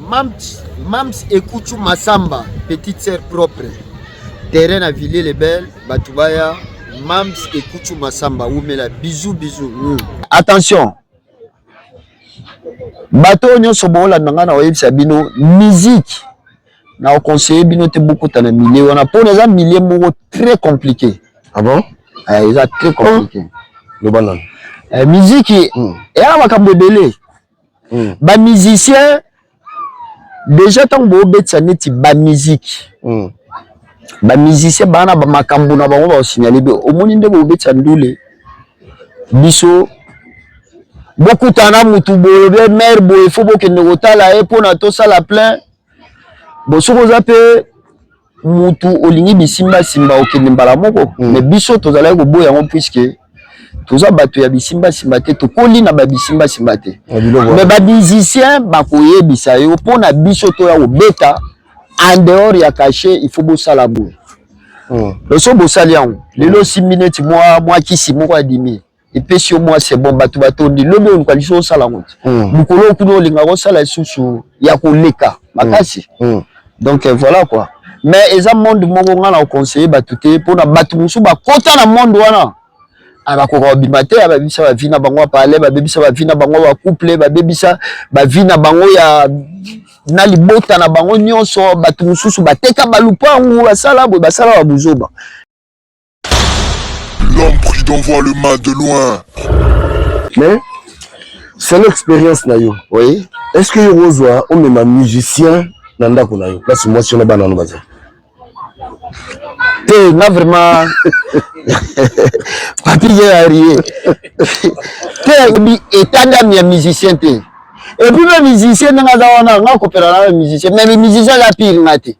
Mams Ekuchu Massamba, petite sœur propre. Terrain à Villiers-les-Belles, Batubaya, Mams Ekuchu Massamba, Oumela, bisous. Attention. Bato nyonso bola nanga na oyebisa bino musique. Na conseiller bino te beaucoup tana milieu on a pour les milieu moko très compliqué. Ah bon? Ils sont très compliqué. Le banan. Musique et à makambo belé. Ba musicien déjà tant bo betsa neti ba musique. Ba musicien bana ba makambo na bango ba signaler be omoni nde bo betsa ndule. Biso beaucoup tana mutu bo be mère bo il faut que ne kotala e pona to sala plein. Bo soko zape mutu olingi bisimba simba okende mbala moko mais biso tozala ko boya ngo puisque toza bato ya bisimba simba te to koli na ba bisimba simba te mais ba musicien ba koyebisa yo pona biso to ya obeta en dehors ya caché il faut bo sala bo le so bo sali yango lelo 6 minutes moi kisi moko adimi et puis sur moi c'est bon bato batondi lobe on kwa liso sala ngo mukolo kuno linga ko sala susu ya ko leka makasi donc voilà quoi mais eza monde moko ngana au conseiller batuté pour na batu musu ba kota na monde wana aba ko bimate aba bisa ba vina bango parler ba bebisa ba vina bango ba couple ba bebisa ba vina bango ya na libota na bango nyonso batu mususu bateka balupangu basala bo basala ba buzoba. L'homme prudent voit le mal de loin. Mais c'est l'expérience na yo. Oui. Est-ce que Rosoa on est un musicien nanda kuna yo? Là c'est moi sur le banane baza. Te na vraiment papi yari. Te bi etanda mi musicien te. Et puis le musicien nga zawana nga kopera na musicien mais le musicien la pire ngati.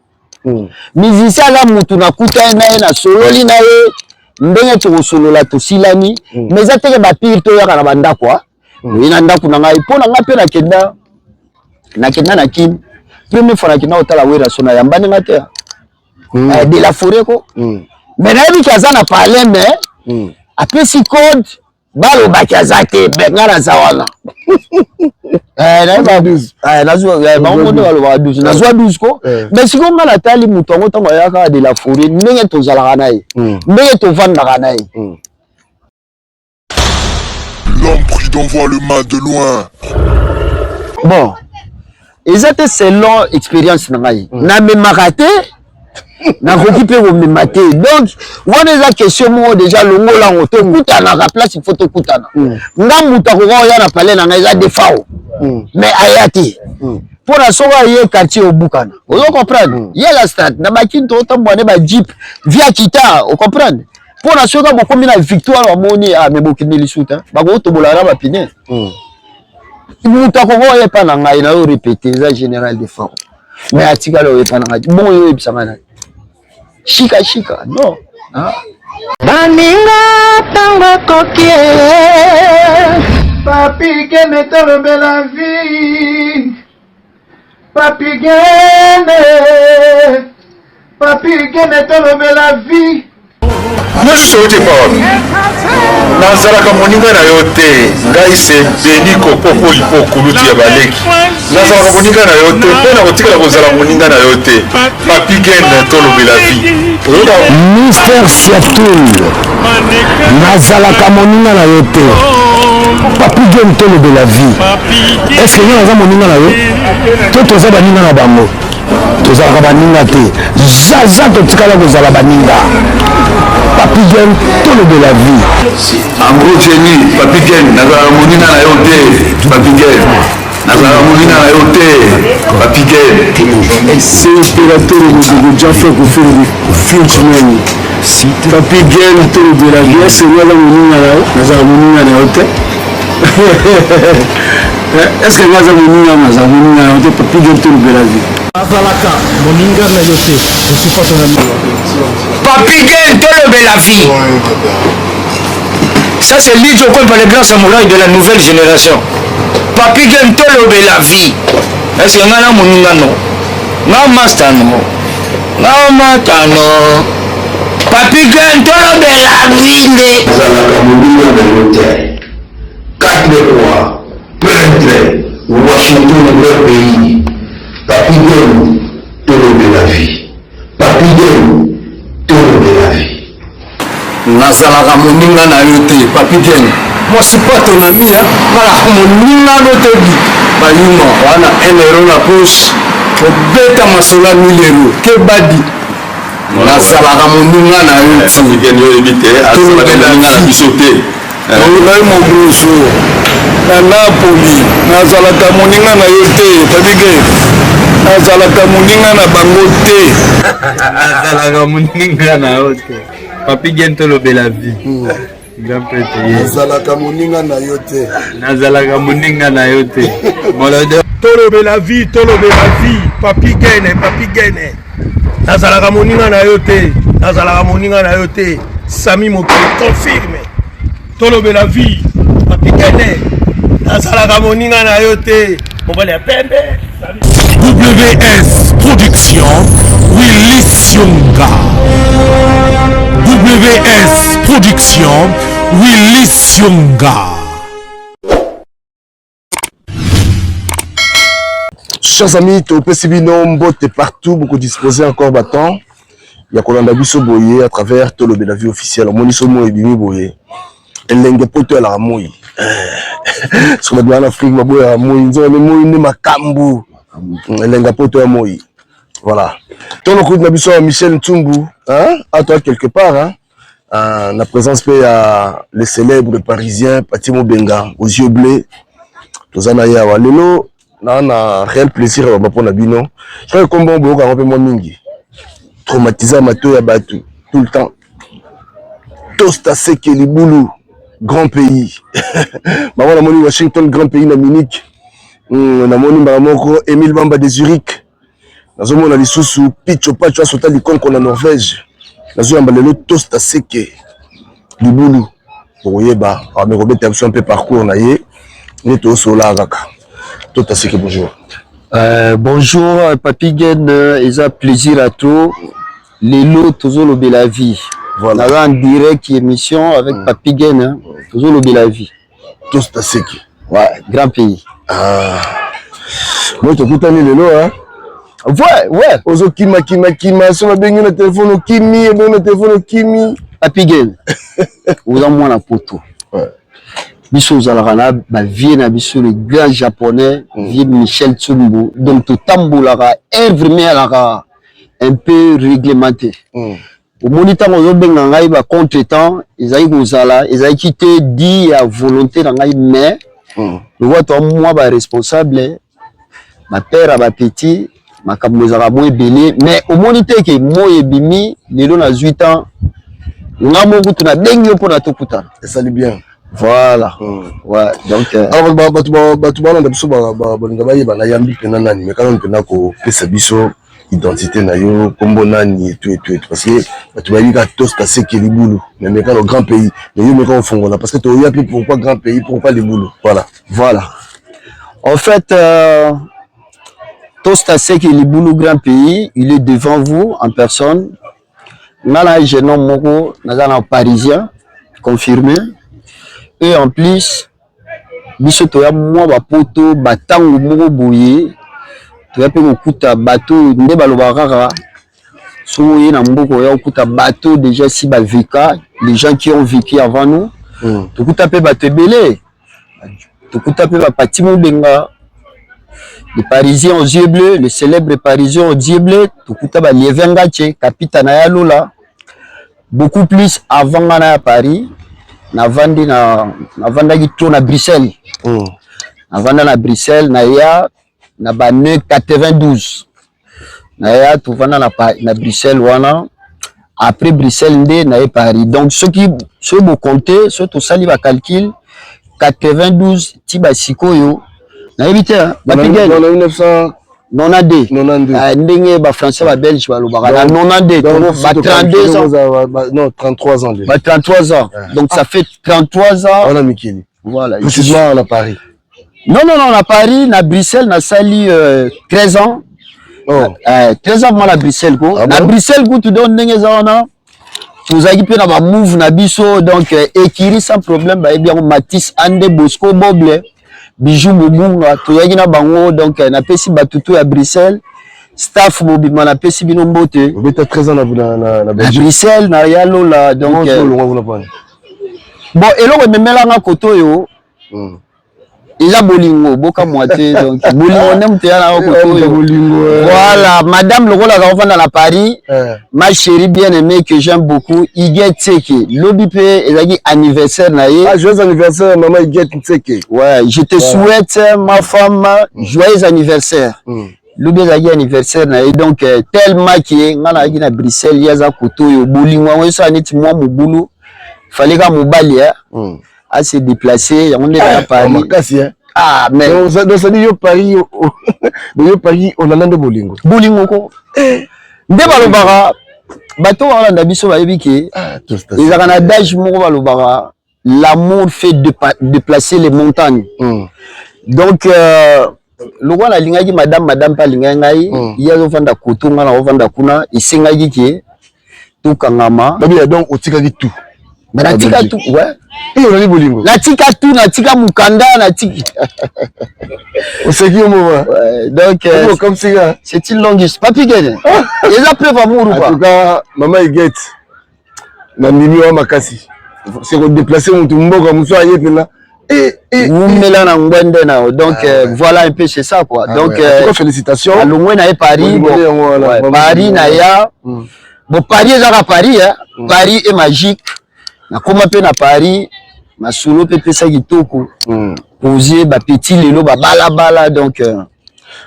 Musicien la mutu na kuta na sololi na ye ndenge to solola to silani mais za teke ba pire to yaka na banda quoi. Ina ndaku na ngai pona nga pe na kenda na kim. Première fois na otala wera sona yambani ngate. De la forêt ko. Mais na bi kaza na parler mais après si code balo bakazate bengara zawana. Na ba 12. Na zo ba ngondo balo ba 12. Na zo 12 ko. Mais si ko ngala tali mutongo tango yaka de la forêt ndenge to zala na ye. Ndenge to vanda na ye. L'homme prudent voit le mal de loin. Bon. Exactement selon expérience na ngai. Na me maraté na récupérer au me maté. Donc, on a question moi déjà le mot là on te kutana la place il faut te kutana. Nga muta ko ya na parler na ngai des fao. Mais ayati. Pour la soga yé quartier au Bukana. Vous comprenez? Il y a la stade na bakinto tambone ba jeep via kita, vous comprenez? Pour la soga beaucoup mina victoire wa moni a me bokini lisuta. Ba ko to bolala ba pine. Muta ko ya pa na ngai na répéter ça général de fond. Mais atika lo ya pa na ngai. Bon yo ebisa mana. Chika non. Baninga tango kokie. Papi que me tombe la vie. Papi que me tombe la vie. Ne sautez pas. Nazalaka moninga na yote. Ngai se beni kopopo lipo kuluti ya baleki. Nazalaka moninga na yote. Pena kotikala kozala moninga na yote. Papi Gen tolobe la vie. Mister Siatoul. Nazalaka moninga na yote. Papi Gen tolobe la vie. Est-ce que naza moninga na yo? To toza baninga na bango. Tozalaka baninga te. Zaza totikala kozala baninga. Papi Gen tolobe la vie. En gros Jenny, Papi Gen nazalaka moninga na yote. Papi Gen nazalaka moninga na yote. Papi Gen C'est opérateur de Jaffa ko Frenchman. Papi Gen tolobe la vie. C'est moi la moninga na nazalaka moninga na yote. Est-ce que naza moninga nazalaka moninga na yote? Papi Gen tolobe la vie. Azalaka moninga na yote. Je suis pas ton ami. Papi Gen tolobe la vie. Ça c'est Lidjo comme par les grands samouraïs de la nouvelle génération. Papi Gen tolobe la vie. Est-ce que ngana moninga no? Na master no. Na mata no. Papi Gen tolobe la vie. nazalaka moninga na yote. 4 mois, prêtre, Washington, leur pays. nazalaka moninga na yo te papi gen moi c'est pas ton ami nalaka moninga no te bayuma wana 1 euro na poche obeta masola 1000 euro ke badi nazalaka moninga na yo te tolobela na biso te ngai mobusu na Napoli nazalaka moninga na yo te papi gen nazalaka moninga na bango te nazalaka moninga na yo te papi gen tolobela vie grand pete nazalaka moninga na yo te nazalaka moninga na yo te tolobela vie papi gene nazalaka moninga na yo te nazalaka moninga na yo te Sami Mokili confirme tolobela vie papi gene nazalaka moninga na yo te mobali ya pembe WS Production Willy Sionga. WS Production Willy Sionga. Chers amis, Topesi Bino Mbote partout, beaucoup disposé encore battant. Il y a Kolanda Biso Boye à travers Tolobé la vie officielle. Moniso Mo et Bimi Boye. Elle l'a poté à la Moui. Sur le doigt en Afrique, ma boye à Moui. Ils ont les Moui ne makambu. Elle l'a poté à Moui. Voilà. Ton coup de Biso Michel Ntumbu. Hein? À toi quelque part. Hein? La présence paye à les célèbres parisiens, Patimo Benga, aux yeux bleus. Tozanaya Walelo. On a un réel plaisir à Bapona Bino. Je crois que comme on peut un peu moins mingi. Traumatisé à Mato et à Batou. Tout le temps. Tosta Seke Liboulou. Grand pays. On a moni Washington, grand pays na Munich. On a moni Maramoko, Emile Bamba de Zurich. On a les sous Picho Pacho à Sota Likon qu'on a Norvège. On a le Tosta Seke Liboulou. Pour Yeba. On a Robert un peu parcours. On a yé. On est au Sola Raka. Tout à fait, bonjour. Bonjour, Papi Gen, et un plaisir à tous. Les lots, toujours le la vie. Voilà. On a en direct émission avec Papi Gen, hein, toujours le la vie. Tout à fait. Ouais, grand pays. Ah. Moi, tu as tout année les lots, hein? Ouais. Ozo Kima, sur la baigne, le téléphone au Kimi, et le téléphone au Kimi. Papi Gen, vous en moins la poteau. Ouais. Biso Zalarana, vie na biso le grand japonais, vie Michel Tsumbu. Donc tout tambolara, vraiment un peu réglementé. Au moniteur on benga ngai ba contre-temps, ezai kozala, ezai quitté dit à volonté na ngai mais le voit toi moi ba responsable, ma père à ma petit, ma kamozara mo ebele, mais au moniteur que mo ebimi, lelo na 8 ans, ngamo kutu na bengi pour na tokuta. Et ça lui bien. Voilà. Ouais, donc alors on a biso ba na yambi pena nani mais quand on pena ko pesa biso identité na yo kombo nani et tout parce que tu vas dire que Tosta Seke Liboulou mais quand le grand pays mais yo mais quand on fongola parce que tu y a plus pourquoi grand pays pourquoi Liboulou voilà en fait Tosta Seke Liboulou grand pays il est devant vous en personne nana jeune homme moko nazana parisien confirmé. Et en plus, biso toya mwa ba poto batango moko boye toya pe kokuta bateau nde balobaka so ye na mboko ya kokuta bateau déjà si ba vika les gens qui ont vécu avant nous tokuta pe bateau belé tokuta pe ba Patimo Benga les Parisiens aux yeux bleus les célèbres Parisiens aux yeux bleus tokuta ba Lievenga Tche capitaine ya Lola beaucoup plus avant ngana à Paris. Navandi qui tourne à Bruxelles. Navanda na Bruxelles, na bane 92. Naya tout vanda na Bruxelles wana. Après Bruxelles nde na Paris. Donc ceux vous comptez, ceux tout ça li va calcul 92 tiba sikoyo. Na éviter ba pigel. 92. Ndenge ba français ba belge ba lobaka 92 ba 32 ans. Non, 33 ans déjà. Bah 33 ans. Donc ça fait 33 ans. On a Mikili. Voilà. Précisément à Paris. Non, à Paris, à Bruxelles, à Sali 13 ans. 13 ans moi à Bruxelles go. À Bruxelles go tu donnes ndenge zaona. Vous avez pu na move na biso donc écrit sans problème ba bien Matisse Ande Bosco Boble. Bijou Mubunga, tu na bango donc na pesi batutu à Bruxelles staff mobima na pesi bino mbote. Vous êtes 13 ans na Belgique. Bruxelles na yalo la donc bon eloko memelanga kotoyo. Eza bolingo boka moitié donc bolingo nem te na kotoyo. Voilà, madame Lokola ka vanda na Paris. Ma chérie bien-aimée que j'aime beaucoup, Iget Tseke. Lobi pe ezaki anniversaire na ye. Ah, joyeux anniversaire maman Iget Tseke. Ouais, je te souhaite ma femme joyeux anniversaire. Lobi ezaki anniversaire na ye donc tellement que ngana ki na Bruxelles yaza kotoyo bolingo ngo ça neti moi mobulu. Fallait ka mobali à se déplacer, on est à Paris. Ah, mais donc ça dit yo Paris on a de bolingo. Bolingo ko. Nde balobaka bato wala ndabiso ba yebiki. Ils ont un adage moko balobaka l'amour fait déplacer les montagnes. Donc le roi la lingaki madame pa lingai yazo vanda kotunga na vanda kuna isengaki ki tout kangama. Donc otikaki tout. Mais la tika tout, ouais. Et on a dit bolingo. La tika tout, la tika mukanda, la tika. On sait qui au moment. Donc, comme ça. c'est une longue histoire. Papi Gene. Ils ont preuve amour ou pas? En tout cas, maman Iget. Na mimi wa makasi. C'est qu'on déplacer mon tumbo comme ça y est là. Donc voilà un peu c'est ça quoi. Donc félicitations. À Longwe na Paris, Paris na ya. Bon Paris est à Paris hein. Paris est magique. Na koma pe na Paris, na solo pe pesa kitoko. Poser ba petit lelo ba bala donc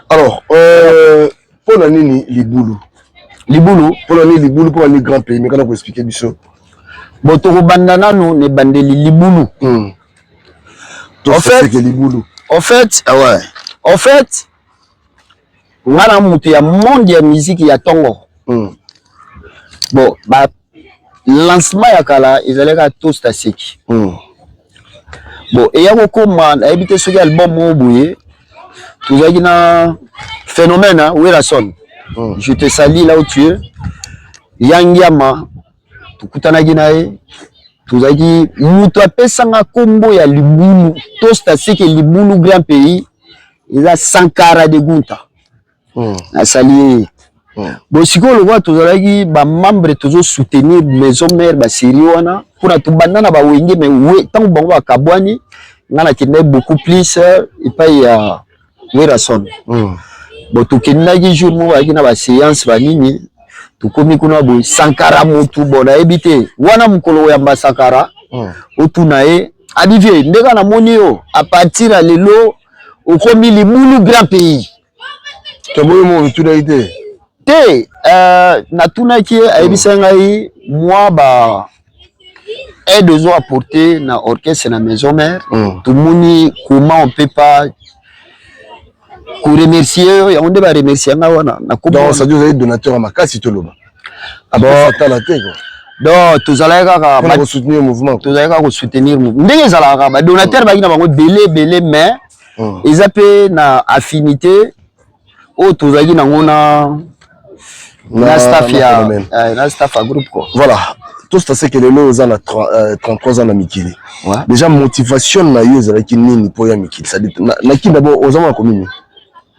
alors pour la nini libulu. Pour la nini libulu pour un grand pays mais quand on peut expliquer biso. Bon to bandana no ne bandeli libulu. En fait, ouais. En fait, ngana mutu ya monde ya musique ya tongo. Bon, bah lancement ya kala ezaleka toast seki. Bon, et yako koma na ebite soki album mo boye. Tuzaki na phénomène hein, Wilson. Je te salue là où tu es. Yangiama tukutanaki naye. Tuzaki mutu apesanga kombo ya libulu toast seki libulu grand pays. Eza Sankara de Gunta. Na sali. Bon siko le voit tozalaki ba membre tozo soutenir maison mère ba série wana pour na tubanda na ba wenge mais oui tant bango ba kabwani ngana kende beaucoup plus et pas ya Wilson. Bon to kenaki jour mo ba kina ba séance ba nini to komi kuna bo Sankara mutu bona ebité wana mukolo ya ba Sankara otuna e adivie ndeka na moni yo à partir à lelo au komi libulu grand pays. Toboyo mo tu daité. Na tunaki aibisanga moi ba aide aux apporter na orchestre na maison mère tout moni comment on peut pas remercier on doit remercier nga wana na ko donc ça dit vous êtes donateur à makasi to loba bon ta la tête donc tozalaka ba soutenir mouvement tozalaka ko soutenir ndenge zalaka ba donateur ba kina bango belé mais ils appellent na affinité o tozaki na ngona na staff ya na staff à groupe quoi. Voilà, tout ça c'est que les lots ont 33 ans na mikili. Déjà motivation na yo za ki nini po ya mikili. Ça dit na ki d'abord aux hommes communes.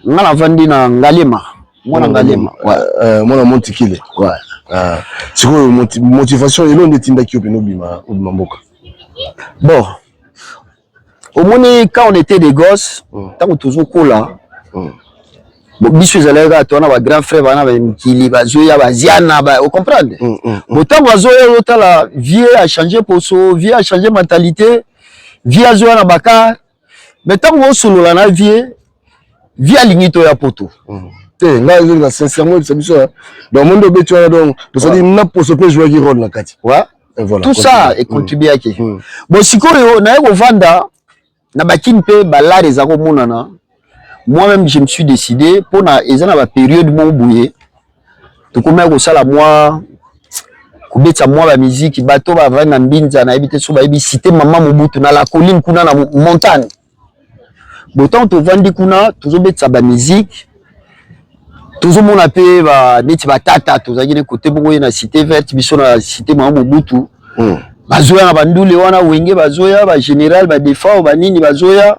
Ngala vandi na Ngalema. Mwana Ngalema. Mwana Montikile. Ouais. C'est quoi motivation et l'on détinda ki opino bima mboka. Bon. Au moins quand on était des gosses, tant que toujours cola. Bon, biso zaleka tona ba grand frère bana ba mikili bazoya baziana ba vous comprenez? Autant bazoya otala vie a changé poso, vie a changé mentalité, vie a zoya na baka. Mais tant qu'on solo la na vie a limito ya poto. Nga sincèrement c'est biso dans monde betu donc ça dit na poso pe jouer qui rôle na kati. Ouais. Voilà. Tout ça est contribué à qui. Bon sikoyo na ko vanda na bakini pe balare za ko monana. Moi-même, je me suis décidé pour na période mon bouillé. Tout comme ça, ça la moi, kubeta moi la musique, bateau va venir na mbinza na habiter sur ba cité maman Mobutu na la colline kuna na montagne. Botant to vandi kuna, toujours beta ba musique. Toujours mon appel ba neti ba tata, to zagine côté bongo na cité verte, biso na cité maman Mobutu. Bazoya na bandule wana wenge bazoya ba général ba défend ba nini bazoya.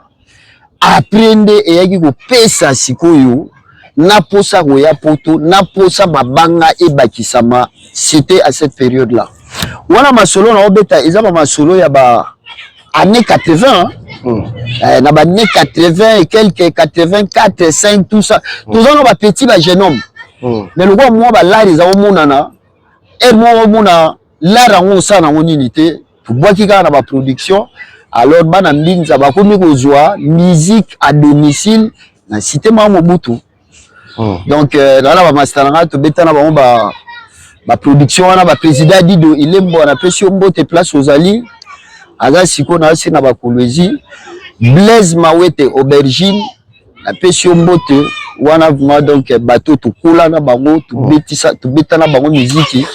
Apprendre et yaki ko pesa sikoyo na posa roya poto na posa babanga et bakisama. C'était à cette période là. Wana masolo na obeta ezaba masolo ya ba années 80 na ba années 80 et quelques 84 5 tout ça tous on ba petit ba jeune homme mais le roi moi ba la les a monana et moi mona la rango ça na unité pour boire qui na ba production alors bana mbinza ba komi kozwa musique à domicile na cité Mobutu. Donc dans la masteranga to betana ba production wana ba président Dido Ilembo na pesi mbote place aux ali aga siko na asi na ba kolwezi Blaise Mawete aubergine na pesi mbote wana vuma donc bateau to kula na bango to betisa to betana bango musique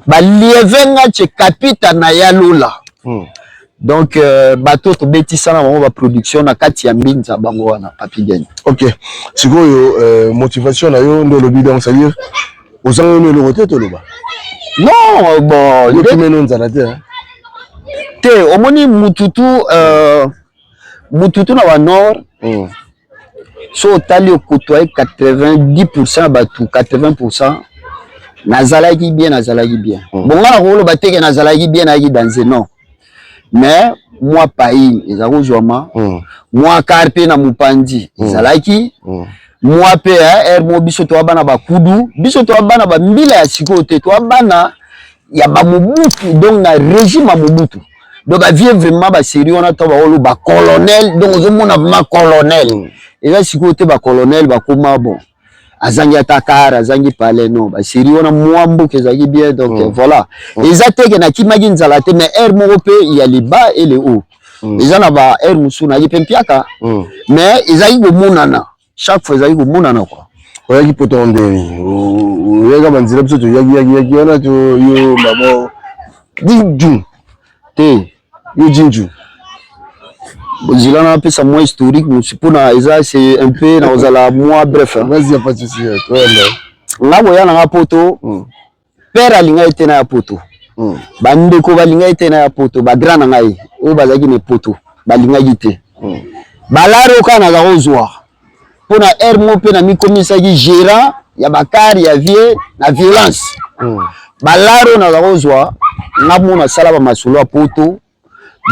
ba lievenga che capita na yalola. Donc bateau to betisa na bango ba production na kati ya mbinza bango wana Papi Gagne. OK. Sikoyo motivation na yo ndo lobi donc ça veut dire aux gens le roté to loba. Non, bon, yo kimeno nzala te omoni mututu mututu na wa nord so tali côtoyer 90% batu 80% nazalaki bien bon ngala rolo bateke nazalaki bien na danser non mais moi pays ezako joma moi carpe na mupandi ezalaki moi pe mo biso to bana ba kudu biso to bana ba mbila ya sikote to bana ya ba Mobutu donc na régime à Mobutu donc ba vie vraiment ba sérieux on a to ba olo ba colonel donc zo mona vraiment colonel et là sikote ba colonel ba koma bon azangi atakara azangi palais non ba sérieux on a mwambo kezaki bien donc voilà les attaques na kimagi nzala te mais air mo pe il y a les bas et les hauts les ana ba air musuna yi pempiaka mais ezaki go monana chaque fois ezali komonana quoi oyaki poto ndeni oyaka banzira biso to yaki wana to yo mamo jinju te yo jinju bozila na pesa moi historique musipuna eza c'est un peu na ozala moi bref vas-y pas de souci toi là boya na poto père alinga etena ya poto bandeko balinga etena ya poto ba grand na ngai o bazaki ne poto balinga yite balaro kana za ozwa pona air mo pe na mi komisa ki gérant ya bakari ya vie na violence balaro na kozwa ngamona sala ba masolo a poto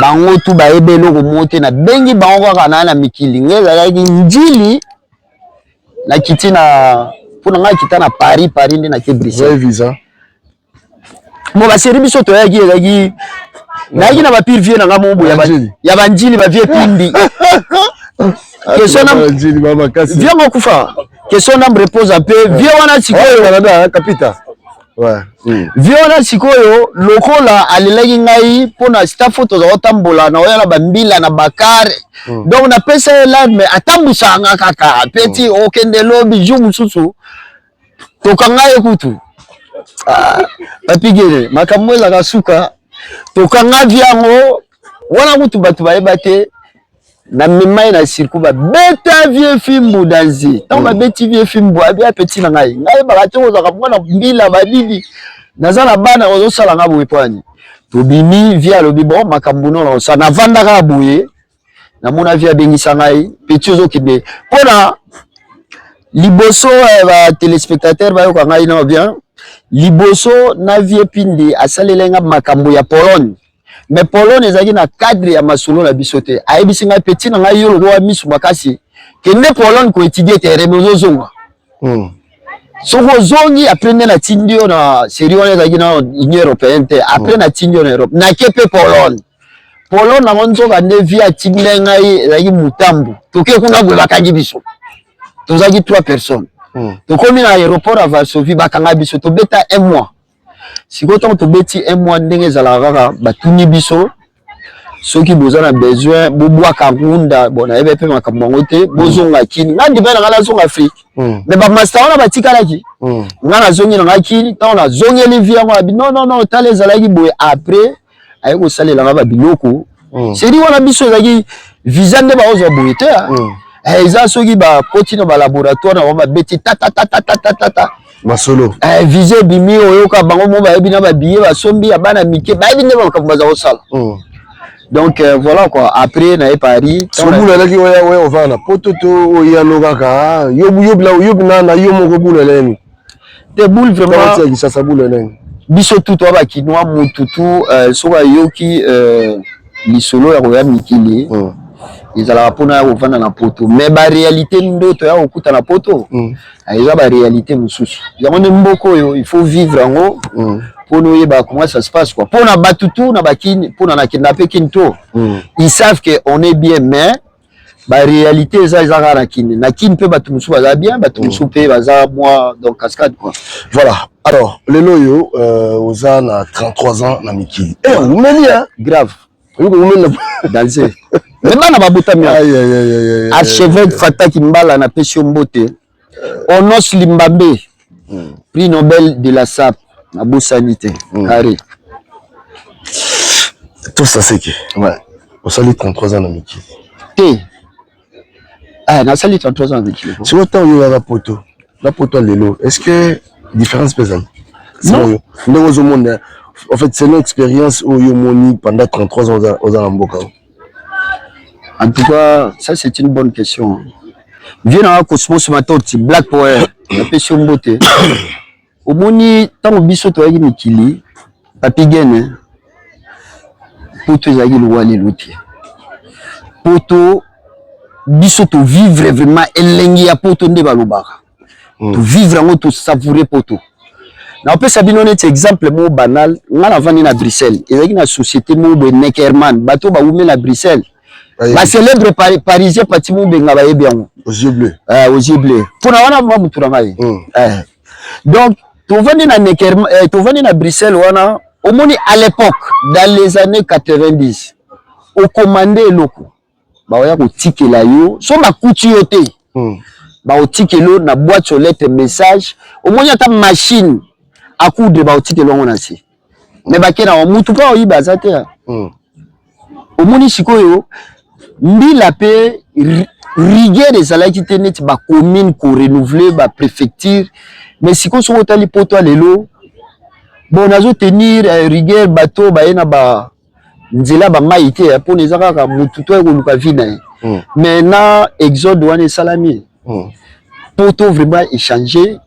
bango tu ba ebelo ko mote na bengi bango kana na mikili ngeza ya njili na kitina pona nga kitana Paris ndi na ke Bruxelles visa mo ba seri biso to yaki na yaki na ba pire vie na ngamombo ya banjili ba vie pindi question viens mon kufa question me repose un peu viens wana sikoyo Canada capita ouais viens wana sikoyo lokola alelaki ngai pona sta photo za otambola na oyala bambila na bakare donc na pesa là mais atambusanga kaka petit okende lobi jumu susu tokanga ekutu Papi Gagne makambo la kasuka tokanga viango wana kutu batu baebate na mimai na sirkuba beta vieux film danzi tant ba beti vieux film bo abia petit na ngai ba to za kamona mbila badidi nazala bana ozo sala ngabo epani to bimi via lobi bon makambo no sa na vanda ka boye na mona via bengisa ngai petit ozo kide pona liboso ba téléspectateur ba yo ka ngai na bien liboso na vieux pindi asalelenga makambo ya Pologne. Mais Pologne ezaki na cadre ya masolo na bisote ayebisi ngai petit na ngai yo lo misu makasi ke ne Pologne ko étudier terrain mozozonga soko zongi après na tindio na sérieux ezaki na Union européenne te après na tindio na Europe na kepe Pologne na ngonzo ka ne via tingle ngai ezaki mutambu toke kuna gwe bakangi biso tozaki 3 personnes to komi na aéroport à Varsovie bakanga biso to beta 1 mois. Si vous avez beti un mois ndenge zalaka batuni biso soki bozana besoin boboa kangunda bona ebe pe makambo te bozonga kini ngandi bana ngala zonga Afrique mais ba master ona batikalaki ngana zongi na ngakini ta ona zongeli via ngwa non tale zalaki boye après ayi ko salela ngaba biloko c'est dit wana biso zaki visa nde ba ozo boye te eza soki ba continue ba laboratoire na ba beti ta masolo visé bimi oyoka bango mo ba ebi na ba billet ba sombi ya bana mike ba ebi ne ba kambaza osala Donc voilà quoi. Après na Paris. Sobula laki ouais on va na pototo ya logaka yobla na yo moko bula leni. Des boules vraiment. Ça ça bula leni. Biso tout toi ba kinwa mututu soba yoki lisolo ya roya mikili. Ils allaient pona au vendre na poto. Mais ba réalité ndoto ya okuta na poto. Eza ba réalité mususu. Yango mboko yo il faut vivre en haut. Pour nous comment ça se passe quoi. Pour na batutu na bakini, pour na kidnapper kinto. Ils savent que on est bien mais ba réalité eza na kini. Na kini peut batu musu baza bien, batu musu pe baza moi donc cascade quoi. Voilà. Alors, le loyo oza na 33 ans na mikili. Eh, umeli hein, grave. Yuko umeli danser. Mais bana babuta mia. Archevêque Fataki Mbala na pesio mbote. Onos Limbambe. Prix Nobel de la SAP. Na Bosanité. Carré. Tout ça c'est que. Ouais. On salit 33 ans na mikili. T. Ah, na salit 33 ans na mikili. Si autant yo la poto. La poto lelo. Est-ce que différence pesante? Non. En fait, c'est une expérience où yo moni pendant 33 ans aux Alamboka. En tout cas, ça c'est une bonne question. Viens à Cosmos Matoti, Black Power, la pession beauté. Au moni, tant au biso to yaki mikili, papi gene, poto yaki louali louti. Poto, biso to vivre vraiment elengi ya poto nde balobaka. To vivre en to savourer poto. Na peut sabino net exemple mo banal, ngana vandi na Bruxelles. Ezaki na société mo de Neckerman, bato ba oume na Bruxelles. Ba célèbre parisien patimo benga ba yebiango. Aux yeux bleus. Aux yeux bleus. Pour na wana mo mutura mai. Donc to vandi na Neckerman, to vandi na Bruxelles wana, au moni à l'époque dans les années 90, au commandé loko. Ba oya ko tikela yo, so ba kuti yote. Ba o tikelo na boîte aux lettres message, au moni ata machine à coudre ba o tikelo ngona si. Mais ba kena mutu pa oyiba za te. Au moni sikoyo mbila pe rigueur des salaki tenet ba commune ko renouveler ba préfecture mais siko so otali poto lelo bon nazo tenir rigueur bateau ba ena ba nzela ba maïté pour les akaka mutu to ko luka vina mais na exode wane salami poto vraiment échanger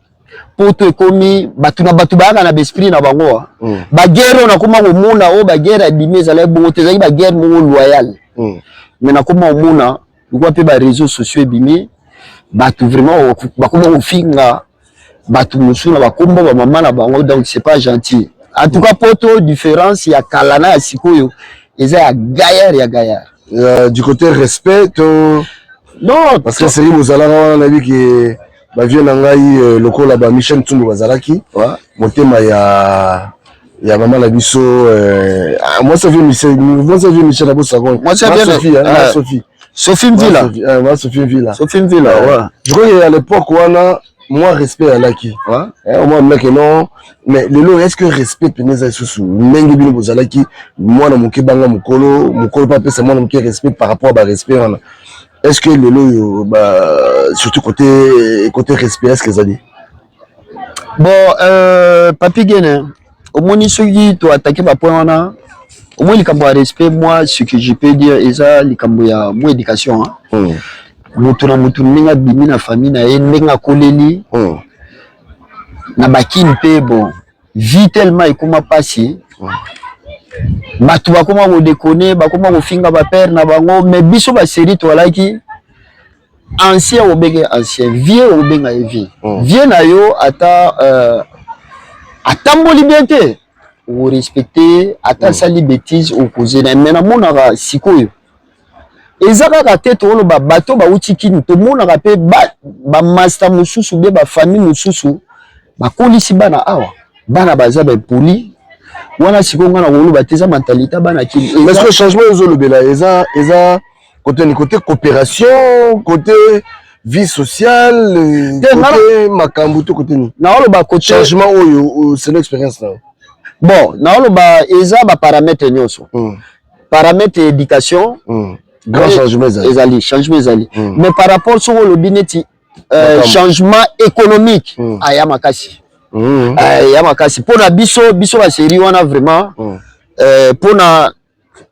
poto ekomi batu na batu ba na esprit na bango ba guerre na koma ko mona o ba guerre adimeza la bongo tezaki ba guerre mo loyal mais na koma o mona kwa pe ba réseaux sociaux ebimi batu vraiment ba koma ko finga batu musuna ba kombo ba mama na bango donc c'est pas gentil en tout cas poto différence ya kalana ya sikoyo eza ya gaillard du côté respect non parce que c'est mozala na bi que ba vient na ngai lokola ba Michel Ntumbu bazalaki motema ya maman la biso moi ça vient Michel Abo Sagon moi ça vient Sophie Mvila ouais je crois qu'à l'époque wana moi respect à laki moi mec non mais le lot est-ce que respect peneza susu mengi bino bozalaki moi na moke banga mokolo pas c'est moi na moke respect par rapport à ba respect wana. Est-ce que le lot, surtout côté respect, est-ce que ça dit? Bon, Papi Guéné, au moins, ceux qui t'ont attaqué ma point, au moins, les cambo respect, moi, ce que je peux dire, et ça, les cambo ya mon éducation. Mutu ninga bimi na famille na ye ninga koleli. Na bakine pe bon, vie tellement et comment passer. Batu bakoma ko déconner bakoma ko finga ba père na bango mais biso ba série to alaki ancien obenge ancien vieux obenga vie vieux na yo ata atamboli bien te ou respecter ata sali bêtise ou causer na mena monaka sikoyo ezaka ka tete olo ba bato ba utikini to monaka pe ba master mususu be ba famille mususu ba kolisi bana awa bana baza ba poli wana sikonga na wolo bateza mentalité bana ki est-ce que changement ezolo bela eza côté coopération côté vie sociale côté makambu to côté ni na wolo ba côté changement oyo c'est l'expérience là bon na wolo ba eza ba paramètres nyonso paramètres éducation grand changement ezali changement ezali mais par rapport sur le bineti changement économique aya makasi ya makasi pona biso ba série wana vraiment pona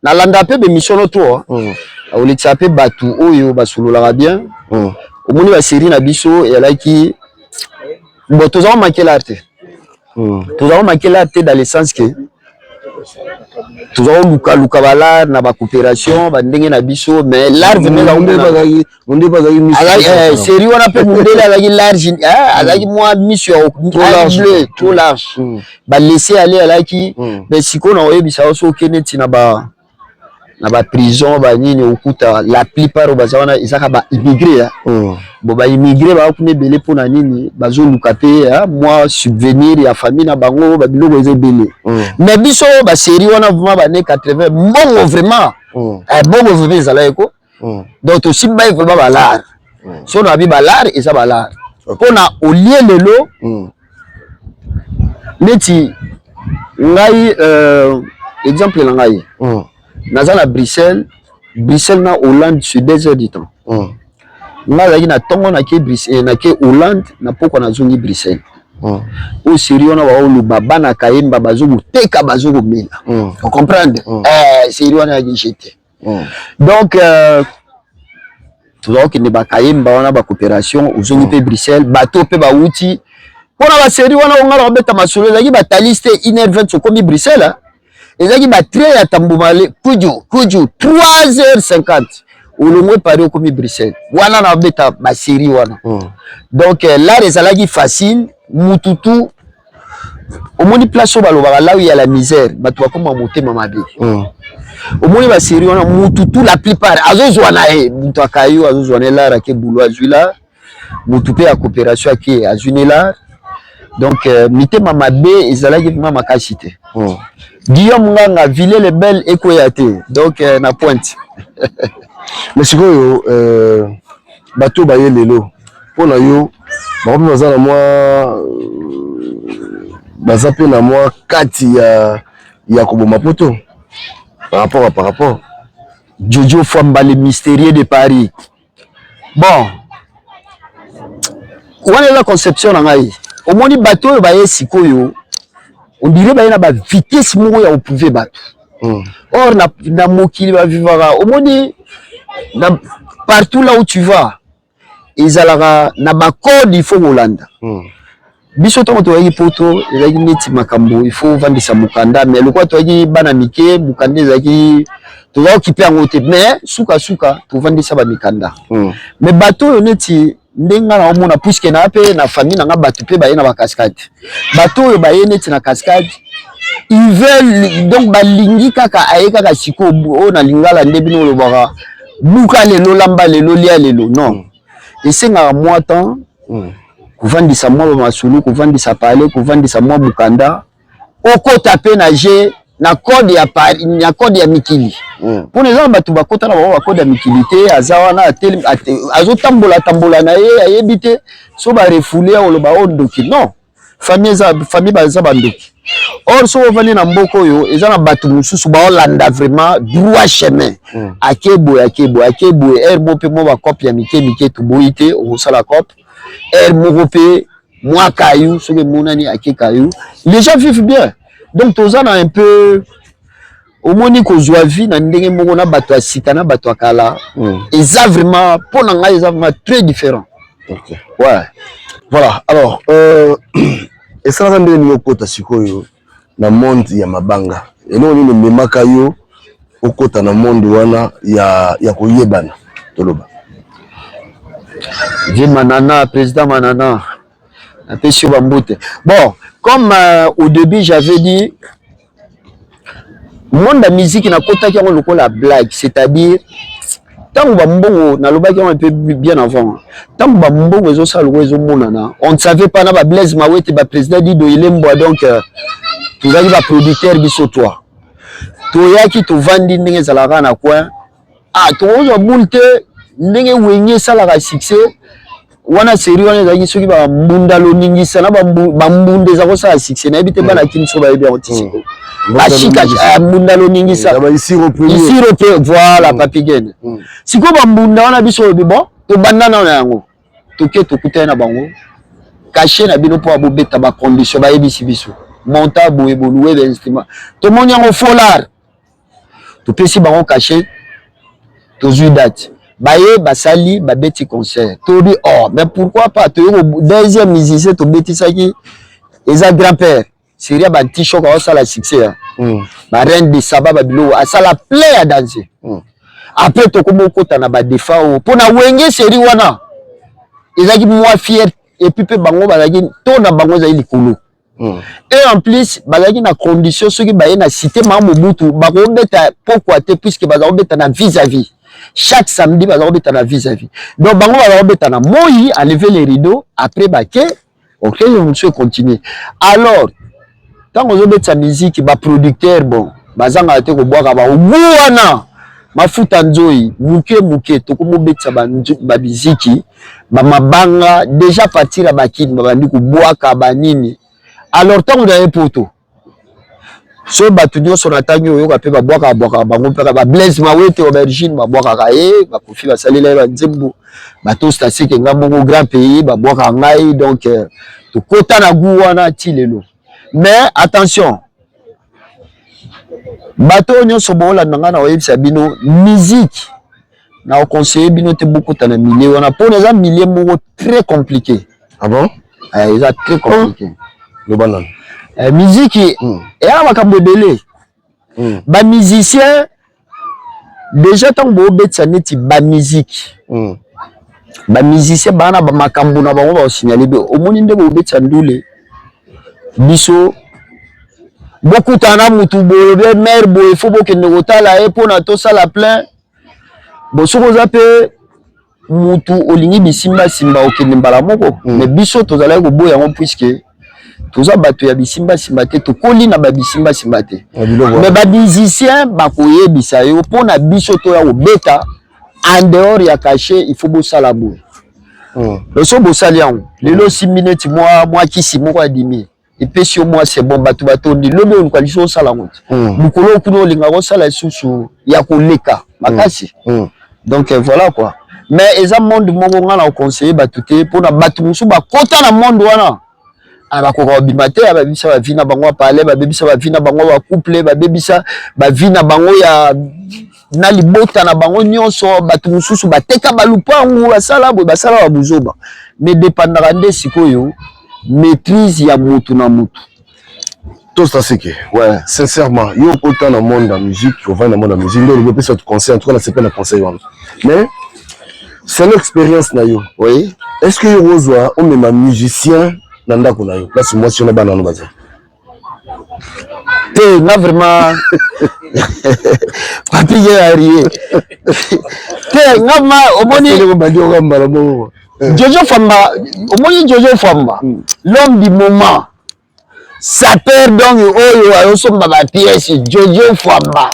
nalanda pe bémission no to olekisa pe batu oyo basololaka bien omoni ba série na biso elaki bon tozao makela arte tozao makela arte dans le sens que tozao luka balar na ba coopération ba ndenge na biso mais large mais on bazaki mission série wana pe mundele azaki large azaki moi mission trop large ba laisser aller alaki mais siko na oyebisa oso keneti na ba prison ba nini okuta la plupart bazawana ezaka ba immigré bon ba immigré ba kuna belé pona nini bazo luka pe moi subvenir ya famille na bango ba biloko ezebele mais biso ba série wana vraiment ba né 80 bongo vraiment bongo vraiment ezala eko donc aussi ba vraiment ba l'art so na bi ba l'art eza ba l'art pona au lieu lelo neti ngai exemple na ngai naza na Bruxelles na Hollande sur 2 heures du temps nga zaki na tongo na ke Bruxelles na ke Hollande na poko na zongi Bruxelles au sérieux na ba oluba bana kayemba bazogo teka bazogo mela vous comprendre sérieux na ki jeté donc tout donc ne ba kayemba wana ba coopération uzongi pe Bruxelles bato pe ba uti pona ba série wana on ngala beta masolo zaki ba taliste 1h20 so komi Bruxelles ezaki ba train ya tambumale kuju 3h50 ulongwe pari komi Bruxelles wana na beta ba série wana donc là ezalaki facile mututu omoni place au balobaka là où il y a la misère bato bakoma motema mabe omoni ba série wana mututu la plupart azozwana mutu akayo azozwana là ke boulot azula mutu pe ya coopération ke azunela donc mitema mabe ezalaki vraiment makasite Guillaume Nganga ville les belles ekoyate donc na pointe mais sikoyo bato baye lelo pona yo bakomi baza na mwa baza pe na mwa kati ya koboma poto par rapport Jojo Famba le mystérieux de Paris bon wana la conception na ngai omoni bato oyo baye sikoyo on dirait ba na ba vitesse moko ya opouver bato or na mokili ba vivara omoni na partout là où tu vas ezalaka na ba code il faut Hollande biso to to yi poto ezaki neti makambo il faut vandisa mukanda mais le quoi to yi bana mike mukanda ezaki to va occuper en côté mais suka to vandisa ba mikanda mais bato yo neti ndenga na omona puisque na pe na famille na nga bato pe baye na ba cascade bato yo baye neti na cascade ils veulent donc balingi kaka aye kaka siko o na lingala ndebino lobaka buka lelo lamba lelo lia lelo non esenga moi temps kuvandisa mwa masulu kuvandisa pale kuvandisa mwa mukanda okota pe na je na code ya Paris na code ya mikili pour les gens batu bakota na ba code ya mikilité azawana azo tambola na ye ayebite so ba refouler oloba ondoki non famille baza bandoki or so vani na mboko yo eza na batu mususu ba olanda vraiment droit chemin akebo herbo pe mo ba copie ya mike to boite o sala copie herbo pe moi kayu so ke monani akekayu les gens vivent bien donc tozana un peu omoni ko joie vie na ndenge moko na bato asika na bato akala eza vraiment pour na ngai eza vraiment très différent ouais voilà alors et ça ndenge ni okota sikoyo na monde ya mabanga eno ni memaka yo okota na monde wana ya koyebana toloba Vieux Manana président Manana un peu sur Bamboute bon comme au début j'avais dit monde de musique na kota ki on la blague c'est-à-dire tant ba mbongo na lobaki un peu bien avant tant ba mbongo ezo sala ezo monana on ne savait pas na ba Blaise Mawete ba président Dido Ilembo donc tu vas ba producteur biso toi to yaki to vandi ndenge zalaka na coin to ozo bulte ndenge wenye sala ka succès wana série wana zaki soki ba mbunda lo ningisa na ba mbunde za ko sala succès na ebite bana kinso ba ebi antisiko bashika mbunda lo ningisa ici repris voilà papigene siko ba mbunda wana biso bon to bandana na yango toke to kutana na bango caché na bino po abobeta ba condition ba ebisi biso monta boye boluwe ba instrument to moni yango folar tu peux si bango caché toujours date baye basali babeti concert to dit oh mais pourquoi pas tu deuxième musicien to beti saki eza grand-père Syria ba t-shirt au sala succès ba reine de Saba babilo a sala plein à danser après to ko kota na ba defa pour na wenge série wana ezaki moi fier et puis pe bango bazaki to na bango za likolo et en plus bazaki na condition ceux qui baye na cité ma Mobutu ba ko beta pourquoi te puisque bazako beta na vis-à-vis chaque samedi bazako beta na vis-à-vis donc bango bazako beta na moi enlever les rideaux après baké OK je monsieur continuer alors tant on obet sa musique ba producteur bon bazanga te ko boaka ba wana mafuta nzoi muke to ko mobetsa ba musique ba mabanga déjà partir ba kid ba bandi ko boaka ba nini alors tant on a poto so batu nyonso na tanyo yo ka pe ba boaka bango pe ba Blaise Mawete aubergine ba boaka ka ba kofi ba salela ba nzembo ba to stasike ngambo grand pays ba boaka ngai donc to kota na gu wana ti lelo. Mais attention, bateau nyonso bola nanga na oyebisa bino musique na conseiller bino te beaucoup na milieu on a pour les milieu moko très compliqué. Ah bon? Ils sont très compliqué. Le banane. Musique et à makambo belé. Ba musicien déjà tant bo betsa neti ba musique. Ba musicien bana ba makambo na bango ba signaler be omoni nde bo betsa ndule. Biso beaucoup tana mutu boye mère boye faut que ne kotala e pona to sala plein bo soko zape mutu olingi bisimba simba okende mbala moko mais biso tozala ko boya ngo puisque toza bato ya bisimba simba te to koli na ba bisimba simba te mais ba musicien ba koyebisa yo pona biso to ya ko beta en dehors ya caché il faut bo sala boye le so bo salian lelo 6 minutes moi qui si moko adimi et puis sur moi c'est bon bato ni lobe on kwa liso sala ngote mukolo kuno linga ko sala susu ya ko leka makasi donc voilà quoi mais eza monde moko ngana au conseiller batuté pour na batu musu ba kota na monde wana aba ko bimate aba bisa ba vina bango parler ba bebisa ba vina bango ba couple ba bebisa ba vina bango ya na libota na bango nyonso batu mususu bateka balupangu basala bo basala ba buzoba mais dépendra nde sikoyo maîtrise ya mutu na mutu. Tout ça c'est que ouais sincèrement yo autant dans le monde de la musique on va dans le monde de la musique le peut se conseil en tout cas c'est pas un conseil mais c'est l'expérience na yo oui est-ce que yo ozwa o même musicien dans ndako na yo là c'est moi si on a banana baza te na vraiment papi ya rier te ngama omoni ko bandi o ngamba mo Jojo Famba, Jojo Famba, l'homme du moment, ça perd donc ma pièce, Jojo Famba,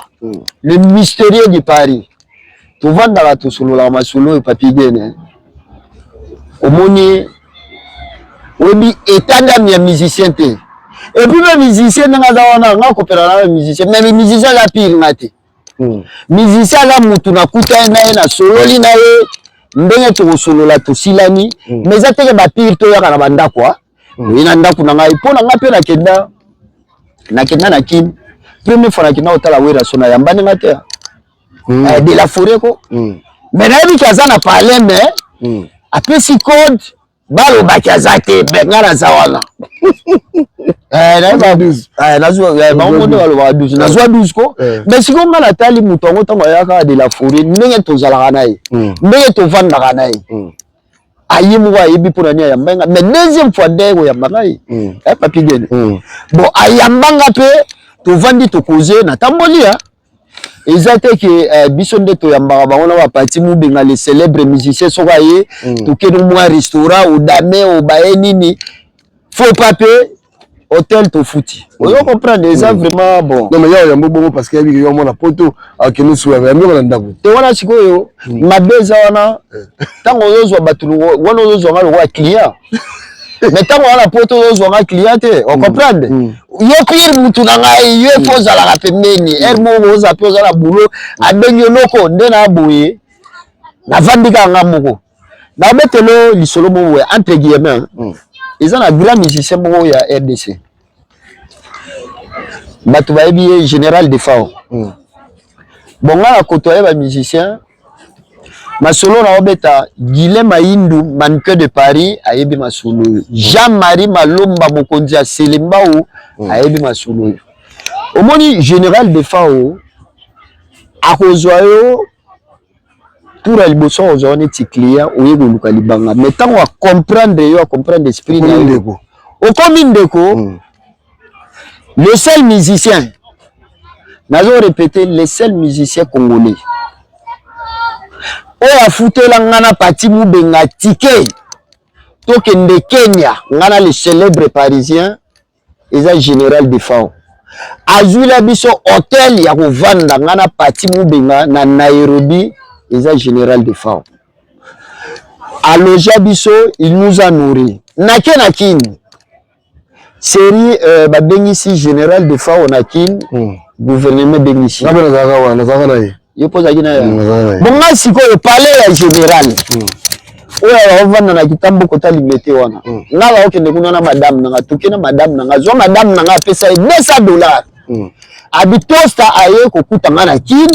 le mystérieux du Paris. Tu vas dans la Tousolo, la Masolo et Papi Gene. Au moni, obi état d'âme ya musicien te. Et puis les musiciens n'a coopération avec musicien, mais les musiciens la pire ngate. Musicien la mutu na kuta na solo li na ye. Ndenge to solo la to silani mais za teke ba pire to ya kana banda kwa ina ndaku na ngai pona ngape na kenda na kin première fois na kina otala wera sona ya mbani ngate de la forêt ko mais na bi kaza na parler mais après si code balo ba kaza te bengara zawana na ba 12 na zo ba ngondo balo ba 12 na zo 12 ko mais si ko ngala tali mutongo tango yaka de la forêt ndenge to zala na ye ndenge to vanda na ye ayimu wa yebi pona nia ya mbanga mais deuxième fois ndego ya mbanga ye papi gene bon ayambanga pe to vandi to causer na tambolia ezate que biso nde to yambanga bango na ba parti mu benga les célèbres musiciens soka ye to keno mo restaurant au dame au bae nini faut papier hôtel to fouti. Vous comprenez ça vraiment bon. Non mais il y a un bon parce qu'il y a un poto à qui nous souhaitons. Mais on a d'abord. Te wana sikoyo mabeza wana tango yozwa batulu wana yozwa ngalo client. Mais tango wana poto yozwa ngalo client te, on comprendre. Yo pire mutu na ngai yo poza la pembeni. Ermo oza poza la boulot abenyo loko nde na boye. Na vandika ngamoko. Na betelo lisolo mo entre guillemets. Ils ont un grand musicien à RDC. Batoubaïbi général de FAO. bon nga côtoyer ba musicien masolo na obeta Guilhem Maindu manqueur de Paris ayebi masolo Jean-Marie Malomba mokonzi ya Selembao ayebi masolo omoni général de Fao akozwa yo tour à liboso ozwa neti client oyeko luka libanga mais tant à comprendre yo à comprendre esprit na ndeko okomi ndeko le seul musicien nazo répéter le seul musicien congolais oya futela ngana pati mubenga ticket tokende Kenya ngana le célèbre parisien eza général de Fao azula biso hôtel ya kovanda ngana pati mubenga na Nairobi eza général de Fao aloja biso il nous a nourri nakini série babengisi général de Fao nakini gouvernement bengisi yo poza kina ya bonga sikoyo palais ya général oya ovanda na kitambo kota limete wana ngala okende kuna na madame nanga tukena madame nanga zo madame nanga pesa $200 abi tosta aye kokuta ngana kin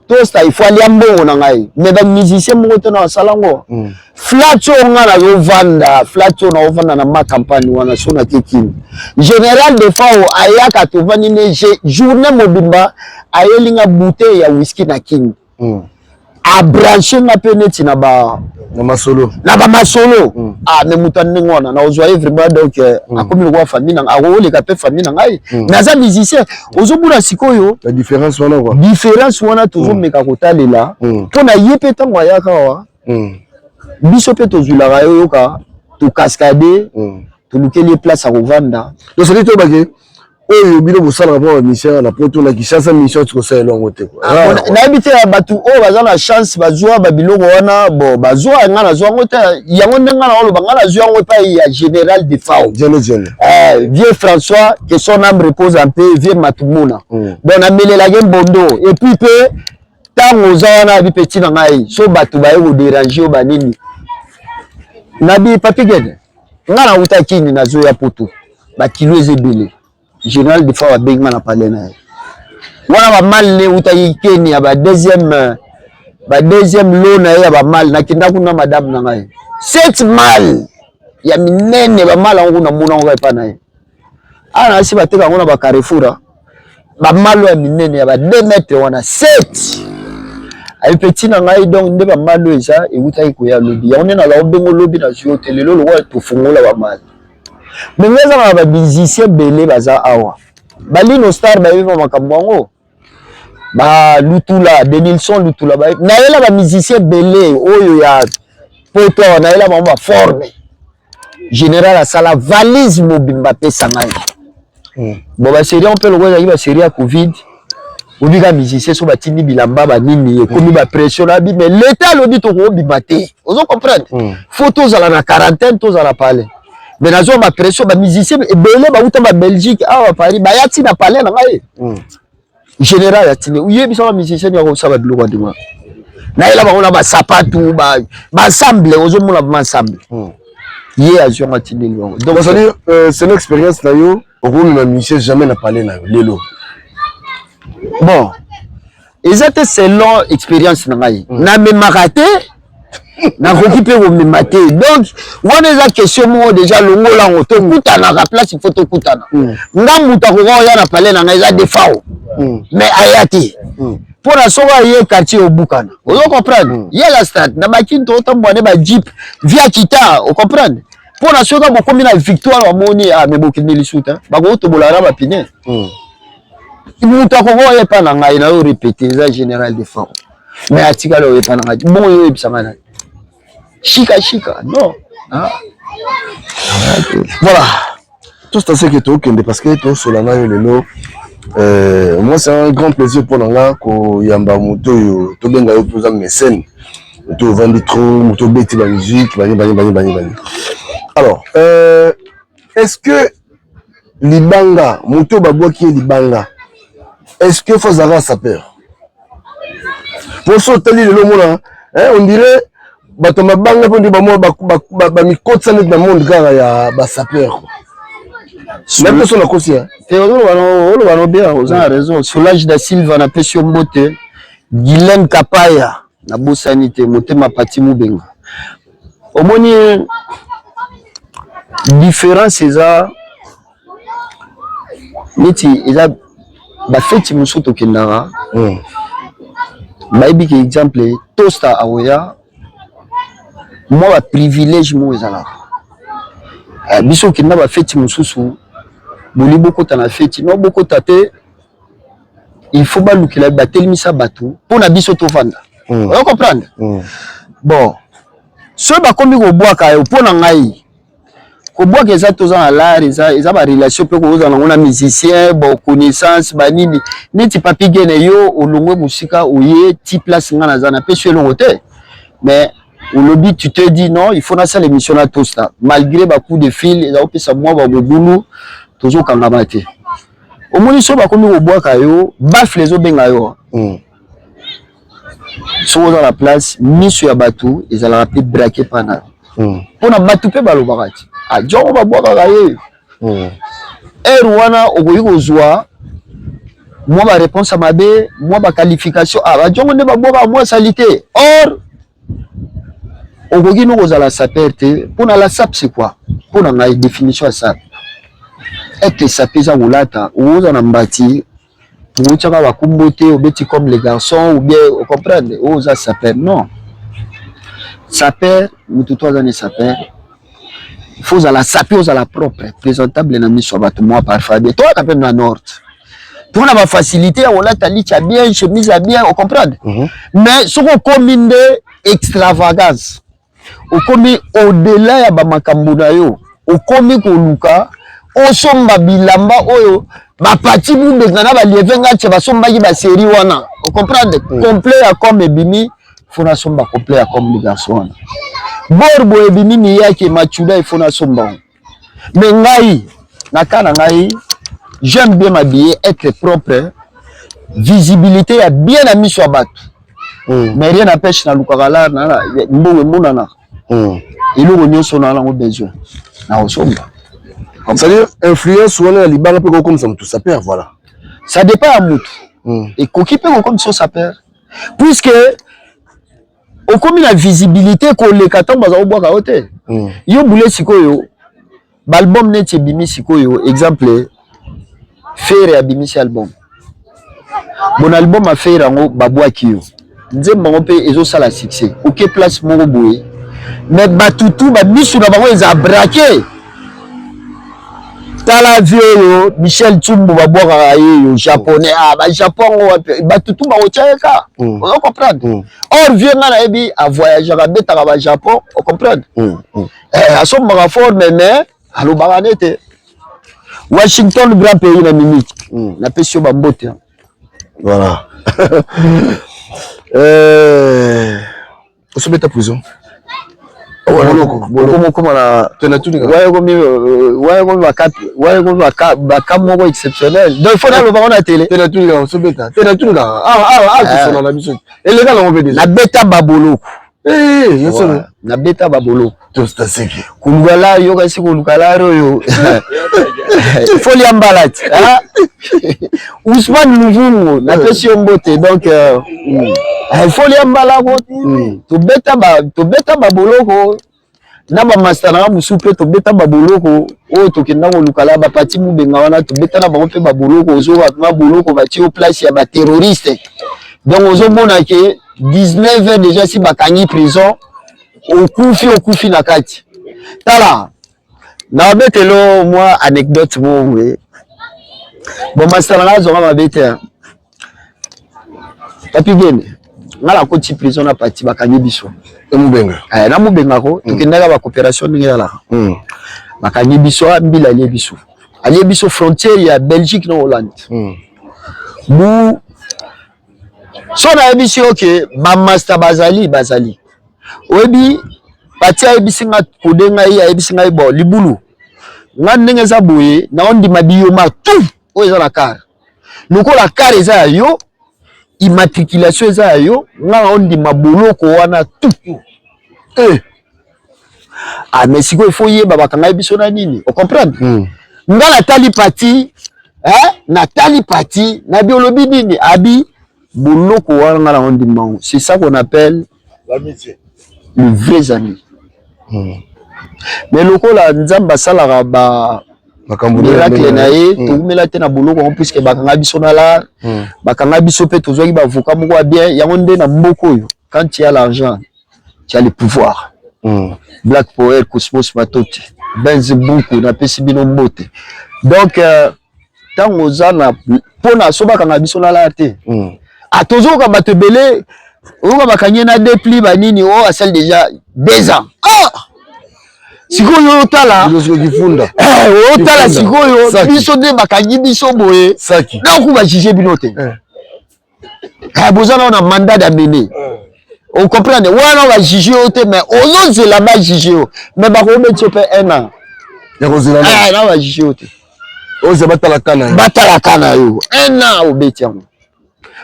tosta ifali ambongo na ngai mais ba musicien mo to na salango flacho ngana yo vanda flacho na ovanda na ma campagne wana so na kikin général de Fao ayaka to vani ne journée mobimba ayelinga bouteille ya whisky na king a branché na peneti na ba masolo ah mais mutane ngona na ozwa vraiment donc akomi kwa famille na awole ka pe famille na ngai naza musicien ozobula sikoyo la différence wana quoi différence wana toujours meka kotalela pona yepe tango ayaka wa biso pe tozulaka yoka to cascader to lukeli place à revendre donc c'est to bagé oyo bino bosala rapport mission na poto na Kinshasa mission tu conseille longo te quoi na habité ya batu o baza na chance bazwa ba biloko wana bo bazwa ngana zwa ngota yango ndenga na oloba ngana zwa ngo pa ya général de Fao vieux François que son âme repose en paix vieux Matumuna bon amelela ke bondo et puis pe tango zana bi petit na ngai so batu ba yo déranger ba nini nabi papigene ngana utakini na zo ya poto ba kilo ezebele général de Fao abengma na palais na wana ba mal ne utayi Kenya ba deuxième lot na ya ba mal na kinda kuna madame na ngai 7 mal ya minene ba mal ngo na mona ngo pa na ana si bateka ngona ba Carrefour ba mal ya minene ya ba 2 mètres wana 7 ay petit na ngai donc nde ba mal eza e utayi ko ya lobby ya onena la obengo lobby na zo tele lo lo to fungola ba mal mais ngeza ba musicien belé baza awa balino star ba viva makambo ba Lutula Denilson Lutula ba na yela ba musicien belé oyo ya poto na yela ba forme général asala valise mobimba pesa ngai bon ba série on peut le voir ba série à Covid obika musicien so batindi bilamba ba nini e komi ba pression na bi mais l'état lobi to ko bimate ozo comprendre photos à la quarantaine tous à la palais mais nazo ma pression ba musicien belé ba uta ba Belgique awa Paris ba yati na palais na ngai général yatine uye biso ba musicien ya ko saba biloko ndima na ela ba ona ba sapatu ba ensemble ozo mona ba ensemble ye azio matine longo donc ça dire c'est une expérience na yo au na musicien jamais na palais na lelo bon exacte selon expérience na ngai na me maraté na occupé au memate donc wana eza question mo déjà longola ngoto kutana ka place il faut to kutana ngamuta ko ya na palais na ngai za de Fao mais ayati pour la sowa ye quartier obukana ozo comprendre ye la stade na bakinto tambwane ba jeep via kita o comprendre pour la sowa bo kombina victoire wa moni a me bokini lisuta ba ko to bolala ba pine muta ko ya pa na ngai na répéter za général de Fao mais atika lo pa na ngai bon yo ebisanga na Chica, non. Ah. Voilà. Tout ça, c'est que tu as parce que tu as moi, c'est un grand plaisir pour nous que Yamba Mouto, tu as un mécène, tu as vendu trop, tu as bêti la musique, alors, est-ce que Libanga, Mouto Babou qui est Libanga, est-ce que faut avoir sa peur? Pour ça, tu as dit le mot là, on dirait. Bato mabanga po ndi ba mo ba mikotsa net na monde kaka ya ba sapeur même so na kosia te olo bano bien aux raison Solange da Silva na pesio mbote Guilain Kapaya na bosanité motema pati mubenga omoni différence eza niti eza ba feti musuto kendara bayibi ke exemple tosta awoya moi ba privilège mo ezala biso kenda ba feti mususu boli bokota na feti no bokota te il faut balukila batelimisa bato pona biso tovanda on comprendre bon so ba komi ko bwaka yo pona ngai ko bwaka eza toza na l'art eza ba relation pe ko za na musicien bon connaissance ba nini neti papi gene yo olongwe musika oye ti place ngana za na peso elongo te mais au lobby tu te dis non il faut na ça l'émission na tosta malgré ba coup de fil eza opesa moi ba bobulu tozo kangama te omoni so ba komi ko bwaka yo bafle zo benga yo so dans la place miso ya bato ezala rapide braquer pana pona bato pe balobaka ti a jongo ba bwaka kaye wana okoyi kozwa moi ba réponse à mabe moi ba qualification ba jongo ne ba bwaka moi salité or okoki no kozala saper te pona la sap c'est quoi pona na définition ya sap être sapeza kolata oza na mbati pour tu vas comboter ou bêti comme les garçons ou bien vous comprenez oh ça s'appelle non saper nous tout trois années saper il faut à la saper aux à la propre présentable na mission bato moi parfois de toi quand même dans nord pour la facilité on l'a tali tu bien chemise à bien vous comprenez mais ce qu'on combine de extravagance au commis au-delà ya ba makambo na yo au commis ko luka o somba bilamba oyo ba pati bu bezana ba lievenga tche ba somba ki ba série wana o comprendre complet ya comme ebimi fona somba complet ya comme les garçons borbo ebimi ni yake machuda fona somba mais ngai na kana ngai j'aime bien m'habiller être propre visibilité ya bien ami sur bato mais rien n'empêche na lukakala na mbongo monana iloko nyonso na lango besoin na osomba. C'est-à-dire, influence ou on a libéré comme ça, tout ça perd, voilà. Ça dépend à Moutou. Et qui peut comme ça perd. Puisque, au comme la visibilité qu'on les katamba za oboka hote. Yo boulé sikoyo. L'album net bimi sikoyo. Exemple, faire abimi si album. Mon album a fait rango babwa kiyo. Nze bango pe ezo sala succès. OK place moko boye. Mais batutu ba bisu na bango eza braqué. Tala vieux Michel Tsumbu babwaka yo japonais ba japon ba tutu ba ocheka on comprendre or vieux ngana ebi a voyager à beta ba japon on comprendre asomba fort mais allo baranete Washington le grand pays na minute na pesio ba mbote voilà osometa prison comment la ouais exceptionnel donc il faut le voir la télé la bêta babolo na bêta babolo kulugala yo kasi kulugala yo faut liambalat Ousmane Louvungu na pesi mbote donc il faut liambala to beta baboloko na ba master na musupe to beta baboloko o to kenda ko lukala ba pati mu benga wana to beta na ba pe baboloko zo ba boloko ba ti au place ya ba terroriste donc ozo mona ke 19 heures déjà si bakangi prison au kufi na kati tala na betelo moi anecdote mo we bon master na zo ma bete papi gene ngala ko ti prison na parti bakangi biso mubenga na mubenga ko tukendaka ba coopération ngela bakangi biso mbila ali biso frontière ya Belgique na Hollande bu so na ebisi OK ba master bazali obi pati ebisi nga kodenga ya ebisi nga bo libulu nga ndenge za boye na ondi mabiyo ma tout o eza la car loko la car eza yo immatriculation eza yo nga ondi maboloko wana tout mais siko il faut yeba bakanga biso na nini o comprendre nga la tali parti na tali parti na biolobi nini abi boloko wana na ondimbango. C'est ça qu'on appelle l'amitié. Les vrais amis. Mais lokola nzamba salaka ba miracle na ye toumela te na boloko puisque bakanga biso na la bakanga biso pe tozwaki ba avocat moko bien yango nde na mboko yo. Quand tu as l'argent, tu as le pouvoir. Black Power, Cosmos Matoti, Benz Bunku, na pesi bino mbote. Donc tant aux ana pona soba kanga biso na la te. Atozo ka batebele o ka bakanye na depli banini o asel déjà 2 ans. Ah! Sikoyo otala otala sikoyo biso de bakanyi biso boye saki na ku ba juger bino te. Bozana on a mandat d'amener. On comprend wana va juger ote mais on ose la bas juger mais ba ko mettre pe 1 an. Ya ko zela na va juger ote. Ose batala kana yo 1 an au betiamo.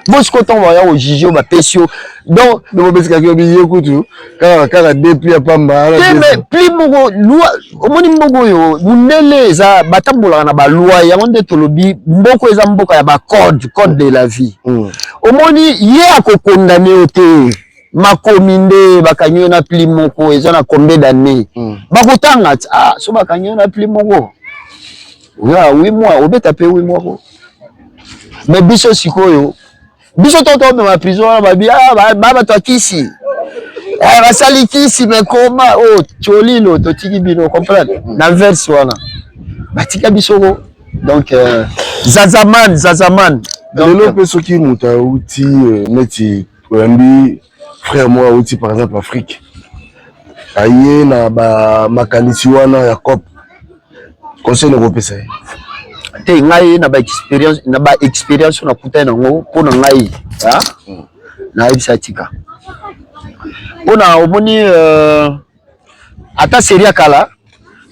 Moi ce qu'on va ya au juger ba pesio donc de bobesika ki obiye kutu kala depuis pamba mais plus moko loi omoni mboko yo munele za batambola na ba loi ya onde tolobi mboko eza mboka ya ba code de la vie. Omoni ye akokondane ote makominde bakanyo na pli moko eza na combien d'années bakotanga so bakanyo na pli moko ya 8 mois obeta pe 8 mois mais biso sikoyo biso toto me ma prison ba bi baba to kisi basali kisi mais comment cholilo to tiki bino comprendre na verse wana batika biso donc zazaman donc le pe soki muta uti neti mbi frère moi uti par exemple Afrique aye na ba makanisi wana ya cop conseil no pesa te ngai na ba experience na kuta na ngo pona ngai na ibisa tika pona omoni ata seria kala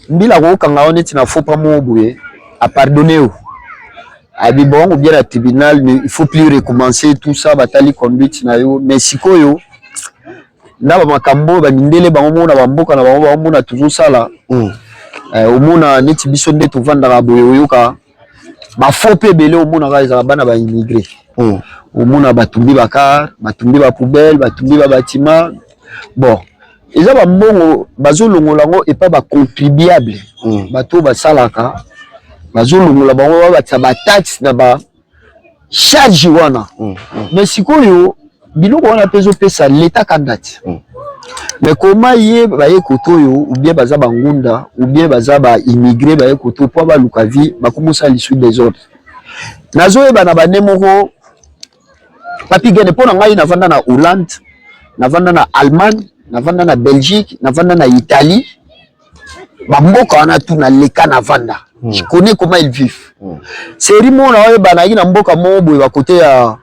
mbila ko kanga oneti na faut pas mobuye à pardonner abi bon ou bien la tribunal mais il faut plus recommencer tout ça batali conduite na yo mais sikoyo na ba makambo ba mindele ba mona ba mboka na ba mona toujours ça là omona neti biso nde to vanda ka boyo yoka ba faux pe belé omona ka za bana ba immigré omona batumbi bakar batumbi ba poubelle batumbi ba bâtiment bon eza ba mbongo bazolongola ngo et pas ba contribuable bato ba salaka bazolongola bango ba ba taxe na ba charge wana mais sikoyo biloko wana pezo pesa l'état candidat mais comment yé ba yekotoyo ou bien baza bangunda ou bien baza ba immigré ba yekoto po ba lukavi ba komosa lisu des autres nazo eba na banemoko papi gene pona ngai na vanda na Hollande na vanda na Allemagne na vanda na Belgique na vanda na Italie ba mboka wana tu na leka na vanda je connais comment ils vivent série mona eba na ina mboka mo boye ba côté ya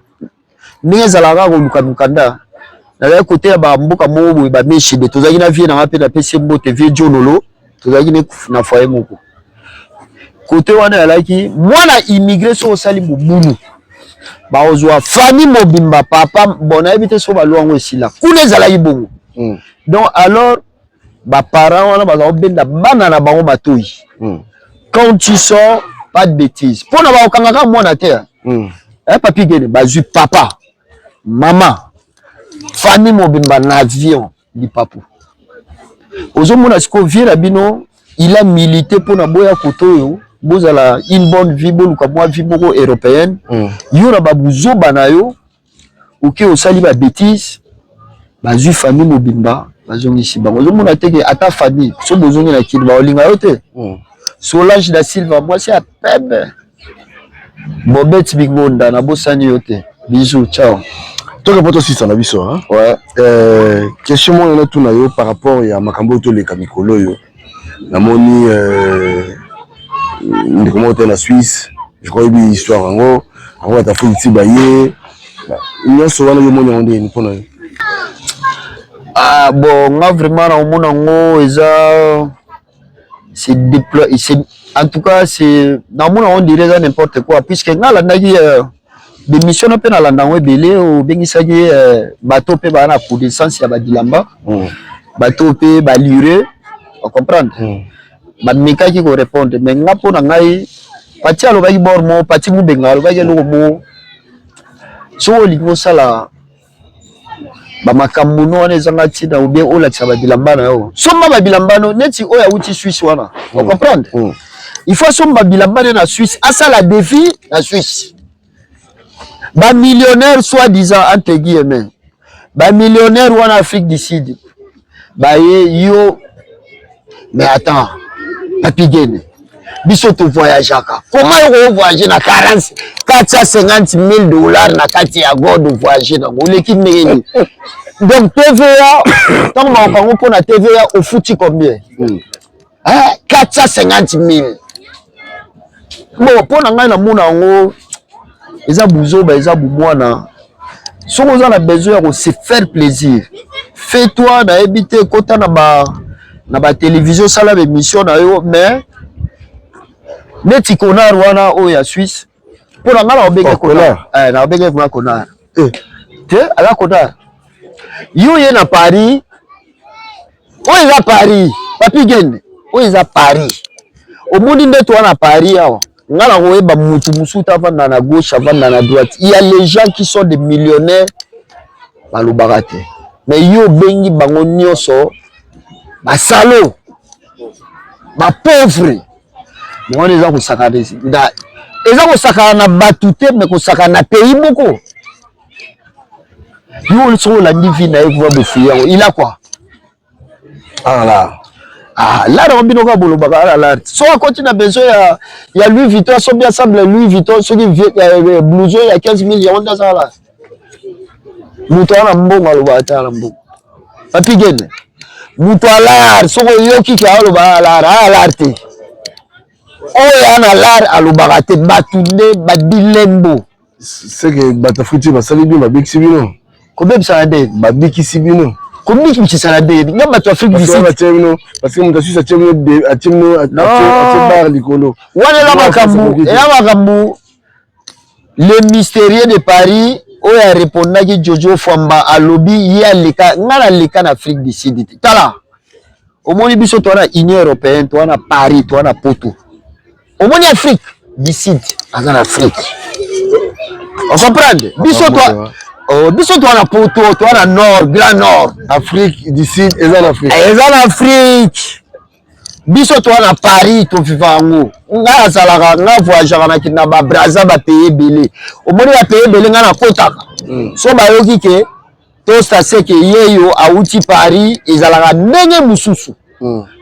nezalaka ko lukanda na côté ya ba mboka mo boye ba meshi de tozaki na vie na ngape na pese mbote vie jonolo tozaki na foyer moko côté wana alaki mwana immigré so sali bubunu ba ozwa famille mobimba papa bona ebite so ba luango esila kuna ezalaki bongo donc alors ba parents wana ba obenda bana na bango matoyi quand tu sors pas de bêtises pona ba okangaka mwana terre papi gene bazui papa maman famille mobimba na avion di papu ozomona siko vieux bino il a milité pour na boya kotoyo bozala une bonne vie boluka moi vie moko européenne yona babuzo banayo oké osali ba bêtise bazui famille mobimba bazongisi bango ozomona teke ata famille so bozongi na kili ba olinga yote Solange da Silva moi c'est à pebe Bobet Bingonda na bosani yote bisous ciao. Toi pour toi si ça na biso hein. Ouais. Question moi on a tout na yo par rapport ya makambo to le kamikolo yo. Na moni ni comment on est en Suisse. Je crois une histoire en gros. En gros ta fille ti baye. Nous so wana yo moni on est ni pona. Ah bon, nga vraiment na mona ngo eza c'est déployé c'est en tout cas c'est dans mon on dirait ça n'importe quoi puisque nga la ndaki des missions pe na landa ngo belé o bengisaki bateau pe ba na pour d'essence ya ba dilamba bateau pe ba lure on comprendre ba mekaki ko répondre mais nga pona ngai pati alo ba bor mo pati mu benga alo ba ke lo mo so lingo sala ba makambo no wana ezanga tina ou bien olakisa ba bilamba na yo somba ba bilamba neti oya uti Suisse wana on comprendre il faut somba bilamba na Suisse asa la défi na Suisse ba millionnaire soi-disant entre guillemets ba millionnaire ou en Afrique du Sud ba yo mais attends Papi Gene biso to voyage aka comment on voyager na 450 000 dollars na kati ya god voyager na moleki ndenge donc TVA tant on pour na TVA au foutu combien 450 000 bon pour na ngai na mona ngo eza buzo ba eza bumwana si on a besoin de se faire plaisir fais-toi na habiter kota na ba télévision sala émission na yo mais neti konar wana o ya Suisse pour na ngala obeke konar na obeke kwa konar te ala konar yo ye na Paris o eza Paris Papi Gene o eza Paris au modi ndeto wana Paris awa ngala koyeba mutu musuta vanda na gauche vanda na droite il y a les gens qui sont des millionnaires balobakate mais yo bengi bango nyonso ba salo ba pauvre moi les gens ko sakana nda eza ko sakana na batute mais ko sakana na pays moko yo le so la divi na yo va bofuya il a quoi là on bino ka bolobaka là so continue besoin ya Louis Vuitton so bien semble Louis Vuitton so qui blouson il y a 15 millions dans ça là muto na mbongo alobata na mbongo Papi Gene muto ala so yoki ka aloba ala te oya na lar alobaka te batunde badilembo c'est que batafuti basali bien babiksi bino combien ça de babikisi bino combien qui ça de ngamba to Afrique du Sud parce que mon Suisse a bar likolo wana la makambu le mystérieux de Paris oya répondaki Jojo Famba alobi ya leka ngala leka na Afrique du Sud tala omoni biso to na Union européenne to na Paris to na Poto omoni Afrique du Sud azana Afrique on comprend biso to na Poto to na Nord Grand Nord Afrique du Sud ezana Afrique biso to na Paris to vivango nga salaka nga voyagera na kina ba Brazza ba pays belé omoni ba pays belé nga na kotaka so ba yoki ke to sta seke yeyo auti Paris ezalaka ndenge mususu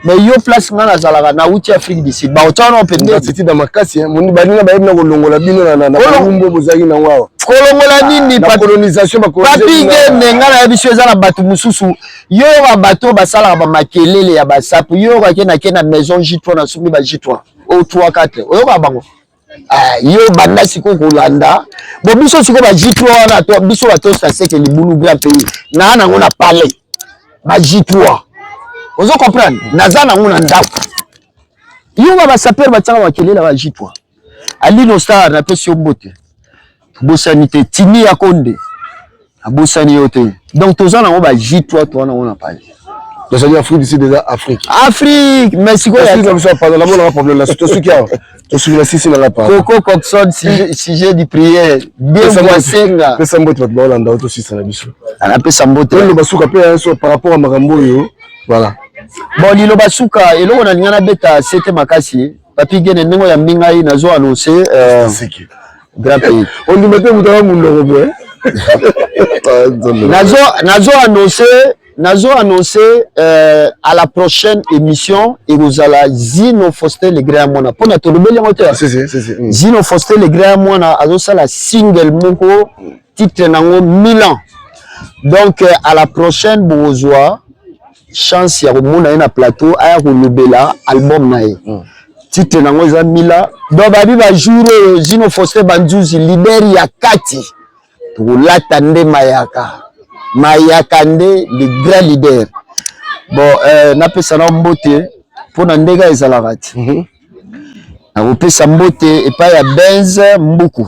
mais yo place nga na zalaka na auti Afrique du Sud ba otana opende c'était dans makasi moni baninga ba yebna kolongola bino na lumbo bozaki na ngwa kolongola nini pa colonisation ba Papi Gene nga na biso ezala bato mususu yo ba bato basala ba makelele ya basapu yo ka kena maison J3 na sumi ba J3 au 3 4 oyo ka bango yo banda siko kolanda bo biso siko ba J3 na to biso ba to sta seke libulu grand pays na ngona parler ba J3 ozo comprendre naza na ngona ndako yo ba saper ba tsaka makelele ba J3 Alino Star na pesi ombote bosanité tini ya konde abosani yote donc toza na ba J3 to na ngona parler donc ça dit Afrique du Sud déjà Afrique Mexico ya ça pas la bonne problème la situation qui a to sur la sisi na la part Coco Coxon sujet de prière bien voisenga pesa mbote ba Hollande auto sisi na biso ana pesa mbote le basuka pe so par rapport à makambo yo voilà bon lilo basuka eloko na lingana beta sete makasi Papi Gene ndingo ya mingai nazo annoncer grand pays on dit mettre mutara mundo robé nazo annoncer à la prochaine émission et vous allez Zino Foster le grand mona pour na tolobeli ngote c'est Zino Foster le grand mona azo sala single moko titre nango Milan donc à la prochaine bozoa chance ya komona na plateau aya kolobela album na ye titre nango za Milan donc babi ba jour Zino Foster banzuzi leader ya kati to latande mayaka nde le grand leader bon napesa na mbote pour na ndega ezalaka ti nakopesa mbote epai ya Benz Mbuku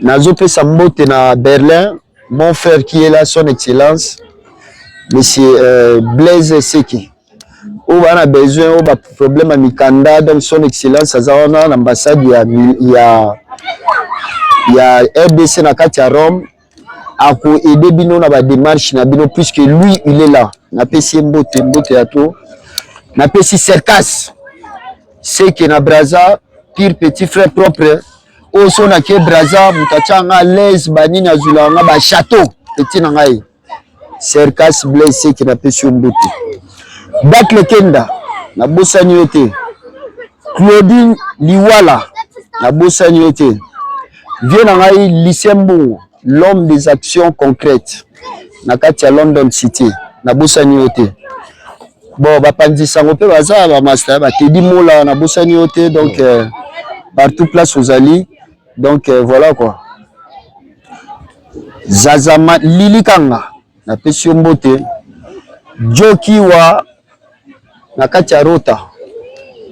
nazopesa mbote na Berlin mon frère qui est là son excellence monsieur Blaise Seki on a besoin on a problème à mikanda donc son excellence aza wana na ambassade il y a RDC na kati ya Rome ako aider bino na ba démarche na bino puisque lui il est là na pesi mbote ya to na pesi Cercas c'est que na Braza pire petit frère propre o so na ke Braza mutachanga les banini azula nga ba château petit na ngai Cercas blessé que na pesi mbote Dak Lekenda na bosani yote Claudine Liwala na bosani yote vient na ngai Lycembourg l'homme des actions concrètes na kati ya London City na bosani yote bon bapandi sango pe baza ba master ba Teddy Mola na bosani yote donc partout place aux alliés donc voilà quoi Zazama Lilikanga na pesi mbote Jokiwa na kati ya Rota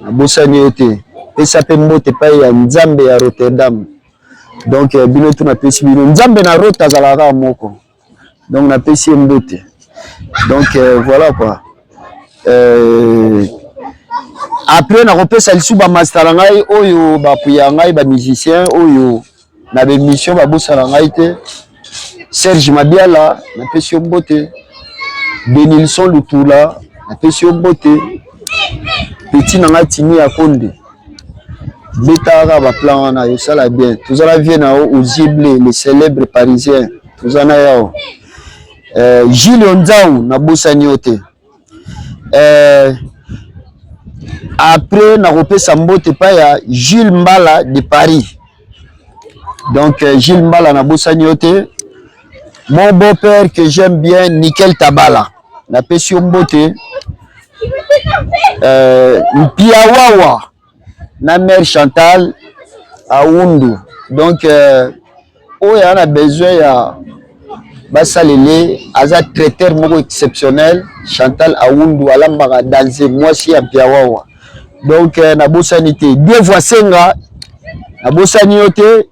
na bosani yote pesa pe mbote pa ya Nzambe ya Rotterdam donc bino tu na pesi bino Nzambe na Rota zalaka moko donc na pesi mbote donc voilà quoi après na repesa lisu ba master ngai oyo ba puya ngai ba musicien oyo na be mission ba bosala ngai te Serge Mabiala na pesi mbote Benilson Lutula na pesi mbote petit nanga tini ya Konde Betara ba plan wana yo sala bien tous ala vient na au Zible le célèbre parisien tous ana yao Gilles Onzao na bosani yote après na repesa mbote pa ya Jules Mbala de Paris donc Jules Mbala na bosani yote mon beau-père que j'aime bien Nickel Tabala na pesi mbote Mpiawawa na mère Chantal Aoundou donc oya na besoin ya basalele aza traiteur moko exceptionnel Chantal Aoundou alambaka danser mwasi ya Mpiawawa donc na bosani te deux fois senga na bosani yote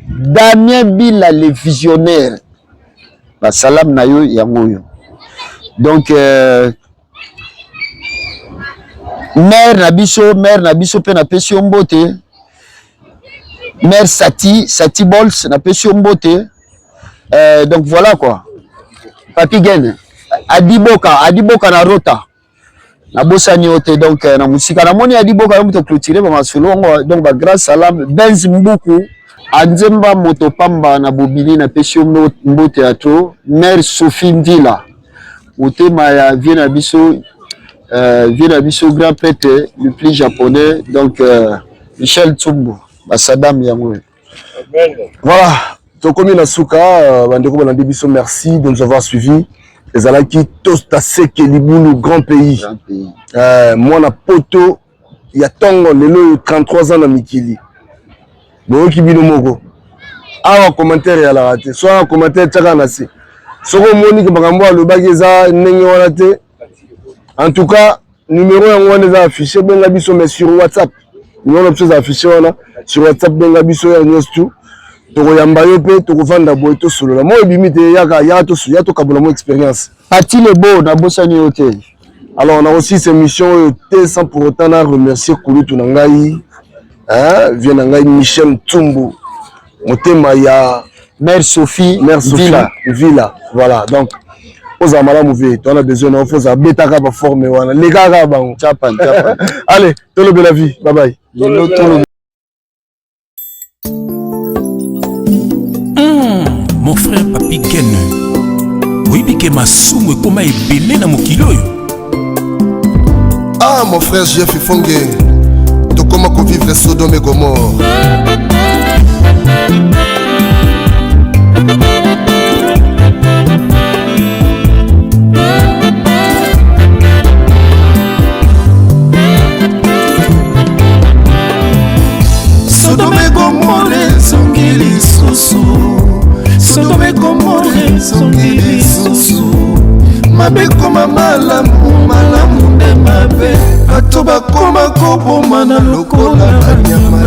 Damien Bila le visionnaire basalam na yo yango yo donc mère na biso pe na pesi mbote mère Sati Bols na pesi mbote donc voilà quoi Papi Gen Adiboka na Rota na bosani yote donc na musika na moni Adiboka yo muto clôturer ba masolongo donc ba grand salam Benz Mbuku Anzemba Motopamba na Bobili na pesi mbote ya to mère Sophie Ndila Motema ya Viena biso grand prêtre le plus japonais donc Michel Tsumbu Basadam Yamwe. Voilà, tokomi na suka bandeko balandi biso merci de nous avoir suivis. Les alaki Tosta Seke Libulu grand pays. Moi na poto ya tongo lelo 33 ans na mikili. Bo kibino moko. Awa commentaire ya la raté. Soit commentaire tchaka na se. Soko moni ke bakambo alobaki eza ndenge wana te. En tout cas, numéro yango est affiché benga biso mais sur WhatsApp. Numéro option affiché wana sur WhatsApp benga biso ya nyostu. Toko yamba yo pe toko vanda boy to solo. La mo ebimi te ya to kabola mo expérience. Pati le beau na bosani yote. Alors on a aussi ces missions sans pour autant remercier Kulutu Nangai. Vient Nangai Michel Tsumbu. Motema ya mère Sophie Villa. Voilà. Donc aux amala mouvé, on a besoin d'un faux à bêta kaba formé wana les gars bango chapan. Allez, tolo bela vie, bye bye. Mon frère Papi Gen. Oui, bike masumu koma ebele na mokilo yo. Ah mon frère Jeff Fongue. To comment qu'on vivre Sodome et Gomorrhe. Sodome Gomorrhe songeli susu Sodome Gomorrhe songeli susu Mabe koma malamu nde mabe Bato bakoma koboma na lokola banyama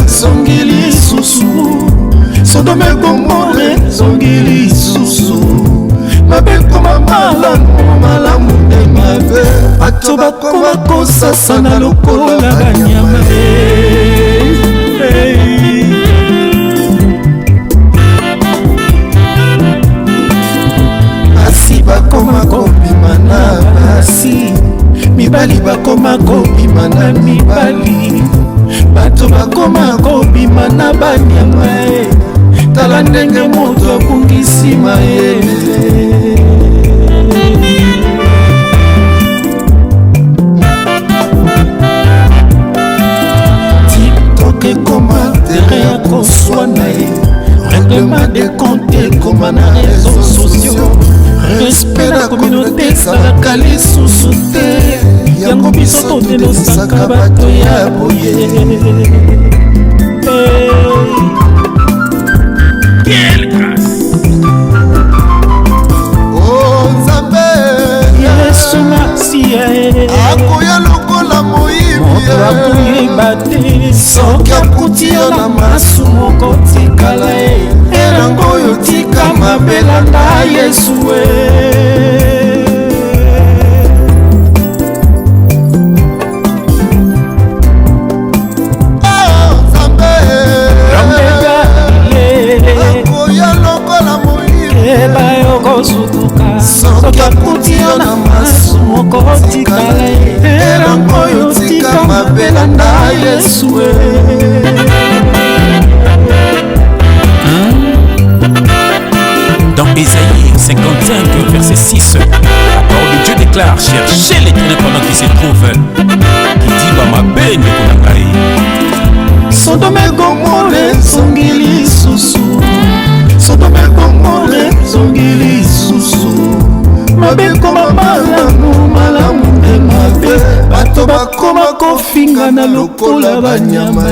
Songili bato bakoma kosasana lokola banyama. Basi bakoma kobima na basi, mibali bakoma kobima na mibali, bato bakoma kobima na banyama. Tala ndenge moto abungisi mayele. TikTok ekoma terrain ya koswana ye, règlement de compte ekoma na réseaux sociaux, respect na communauté ezalaka lisusu te, yango biso todenosaka bato ya boye. Quelle grâce! Oh Nzambe, Yesu Masia, akoya lokola moyibi, moto akuyeba te, soki akuti yo na masumu kotikala ye, elango oyo tika mabelanda Yesu sutuka soki akuti yo na masu moko tikala erango oyo tika mabelanda Yesu. Dans Ésaïe 55 verset 6, la parole de Dieu déclare: cherchez l'Éternel pendant qu'il se trouve, qui dit bamabe ndekonangai. Sodome Gomorrhe zongili susu, Sodome Gomorrhe zongili susu, mabe koma malamu, malamu nde mabe, bato bakoma kofinga na lokola banyama.